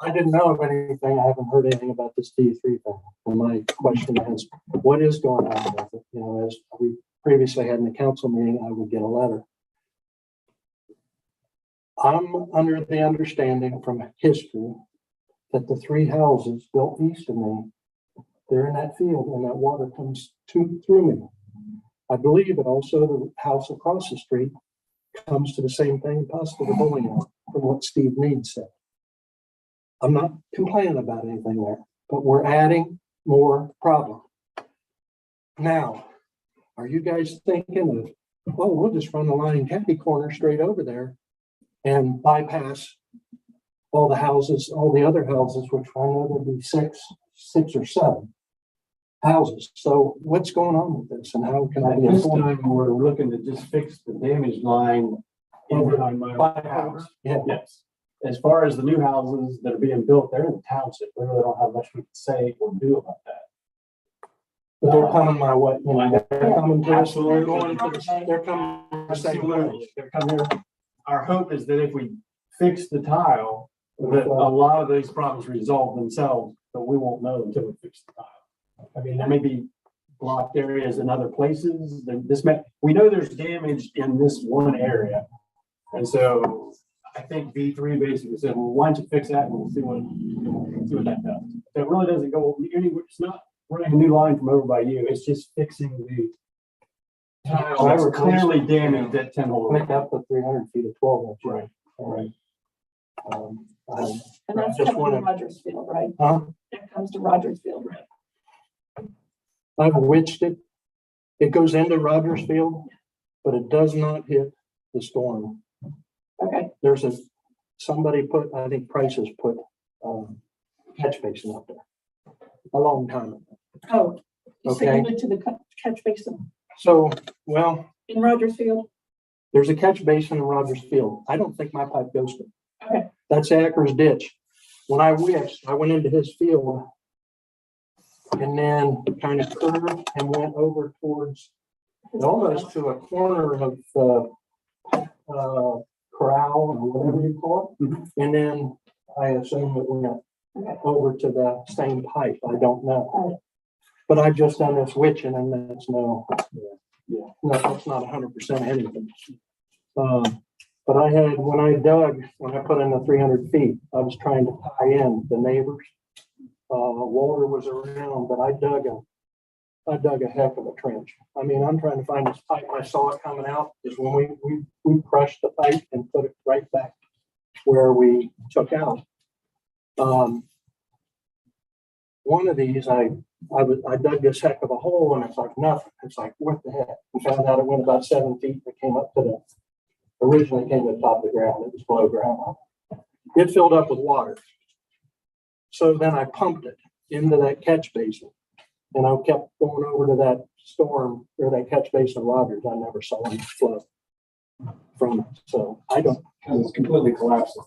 I didn't know of anything. I haven't heard anything about this D3 thing. And my question is, what is going on with it? You know, as we previously had in the council meeting, I would get a letter. I'm under the understanding from history that the 3 houses built east of me, they're in that field and that water comes through me. I believe that also the house across the street comes to the same thing, possibly the bowling alley, from what Steve Mead said. I'm not complaining about anything there, but we're adding more problem. Now, are you guys thinking of, oh, we'll just run the line catty corner straight over there and bypass all the houses, all the other houses, which I know there'll be six or 7 houses. So what's going on with this and how can I be This informed? time we're looking to just fix the damaged line behind my house. Yeah. Yes. As far as the new houses that are being built, they're in the township. We really don't have much we can say or do about that. But they're coming my way. You know, they're coming to us. Absolutely. They're coming the same way. Absolutely. They're coming here. Our hope is that if we fix the tile, that a lot of these problems resolve themselves, but we won't know until we fix the tile. I mean, there may be blocked areas in other places. We know there's damage in this one area. And so I think V3 basically said, well, why don't you fix that and we'll see what that does. So it really doesn't go anywhere. It's not running a new line from over by you. It's just fixing the tile that were clearly damaged at 10 hole. Make up the 300 feet of 12 inch. Right. Right. And that's just coming to wanna- Rogersfield, right? Huh? That comes to Rogersfield, right? I've witched it. It goes into Rogersfield, but it does not hit the storm. Okay, There's somebody put, I think Price has put, catch basin up there a long time ago. oh, you say Okay. you went to the catch basin So, well, in Rogersfield? there's a catch basin in Rogersfield. I don't think my pipe goes to. Okay. That's Acker's ditch. When I witched, I went into his field and then kind of curved and went over towards almost to a corner of corral or whatever you call it. And then I assume it went over to the same pipe. I don't know. But I've just done this witching and that's no, that's not 100% anything. But I had, when I put in the 300 feet, I was trying to tie in the neighbors. Walter was around, but I dug a heck of a trench. I mean, I'm trying to find this pipe. I saw it coming out is when we crushed the pipe and put it right back where we took out. One of these, I dug this heck of a hole and it's like nothing. It's like, what the heck? We found out it went about 7 feet. It came up to originally came to the top of the ground, it was below ground. It filled up with water. So then I pumped it into that catch basin. And I kept going over to that storm or that catch basin of Rogers. I never saw any flow from it. So I don't. Because it's completely collapsed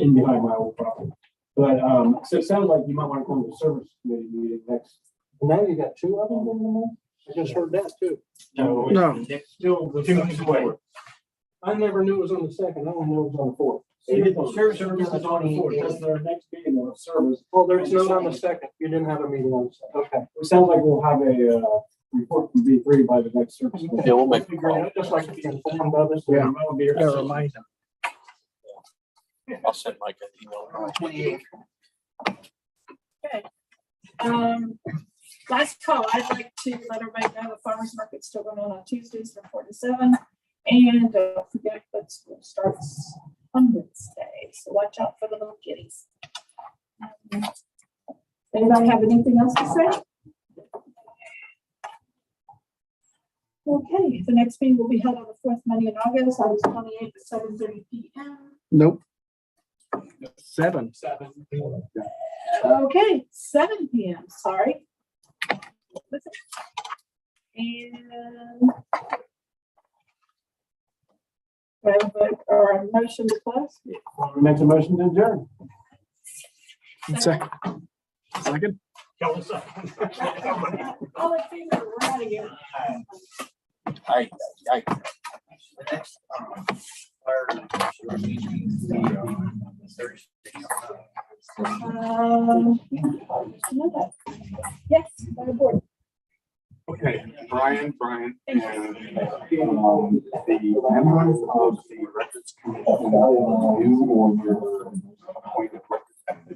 in behind my old property. But, so it sounds like you might want to come to the service committee meeting next. Now you got two of them in the month? I just heard that too. No. It's still 2 weeks away. I never knew it was on the second. I only knew it was on the fourth. Service on the 4th. That's their next meeting of service. Well, there's no on the second. You didn't have a meeting on the second. Okay. It sounds like we'll have a, report from B3 by the next service. Yeah, we'll make a call. I'd just like to be informed of it. Yeah, I'll be here. Yeah, remind them. I'll send Mike an email. 28. Okay. Last call, I'd like to let everybody know the farmer's market's still going on Tuesdays from 4 to 7. And don't forget that school starts on Wednesday, so watch out for the little kitties. Anybody have anything else to say? Okay, the next meeting will be held on the fourth Monday in August, August 28th at 7:30 p.m. Nope. 7. Okay, 7 p.m. Sorry. And we have a vote or a motion to close. Makes a motion to adjourn. Second. Kelly second. All in favor, we're out of here. I The next, fire meeting is Thursday. Yes, by the board. Okay, Brian, and, the members of the records committee, you or your appointed representative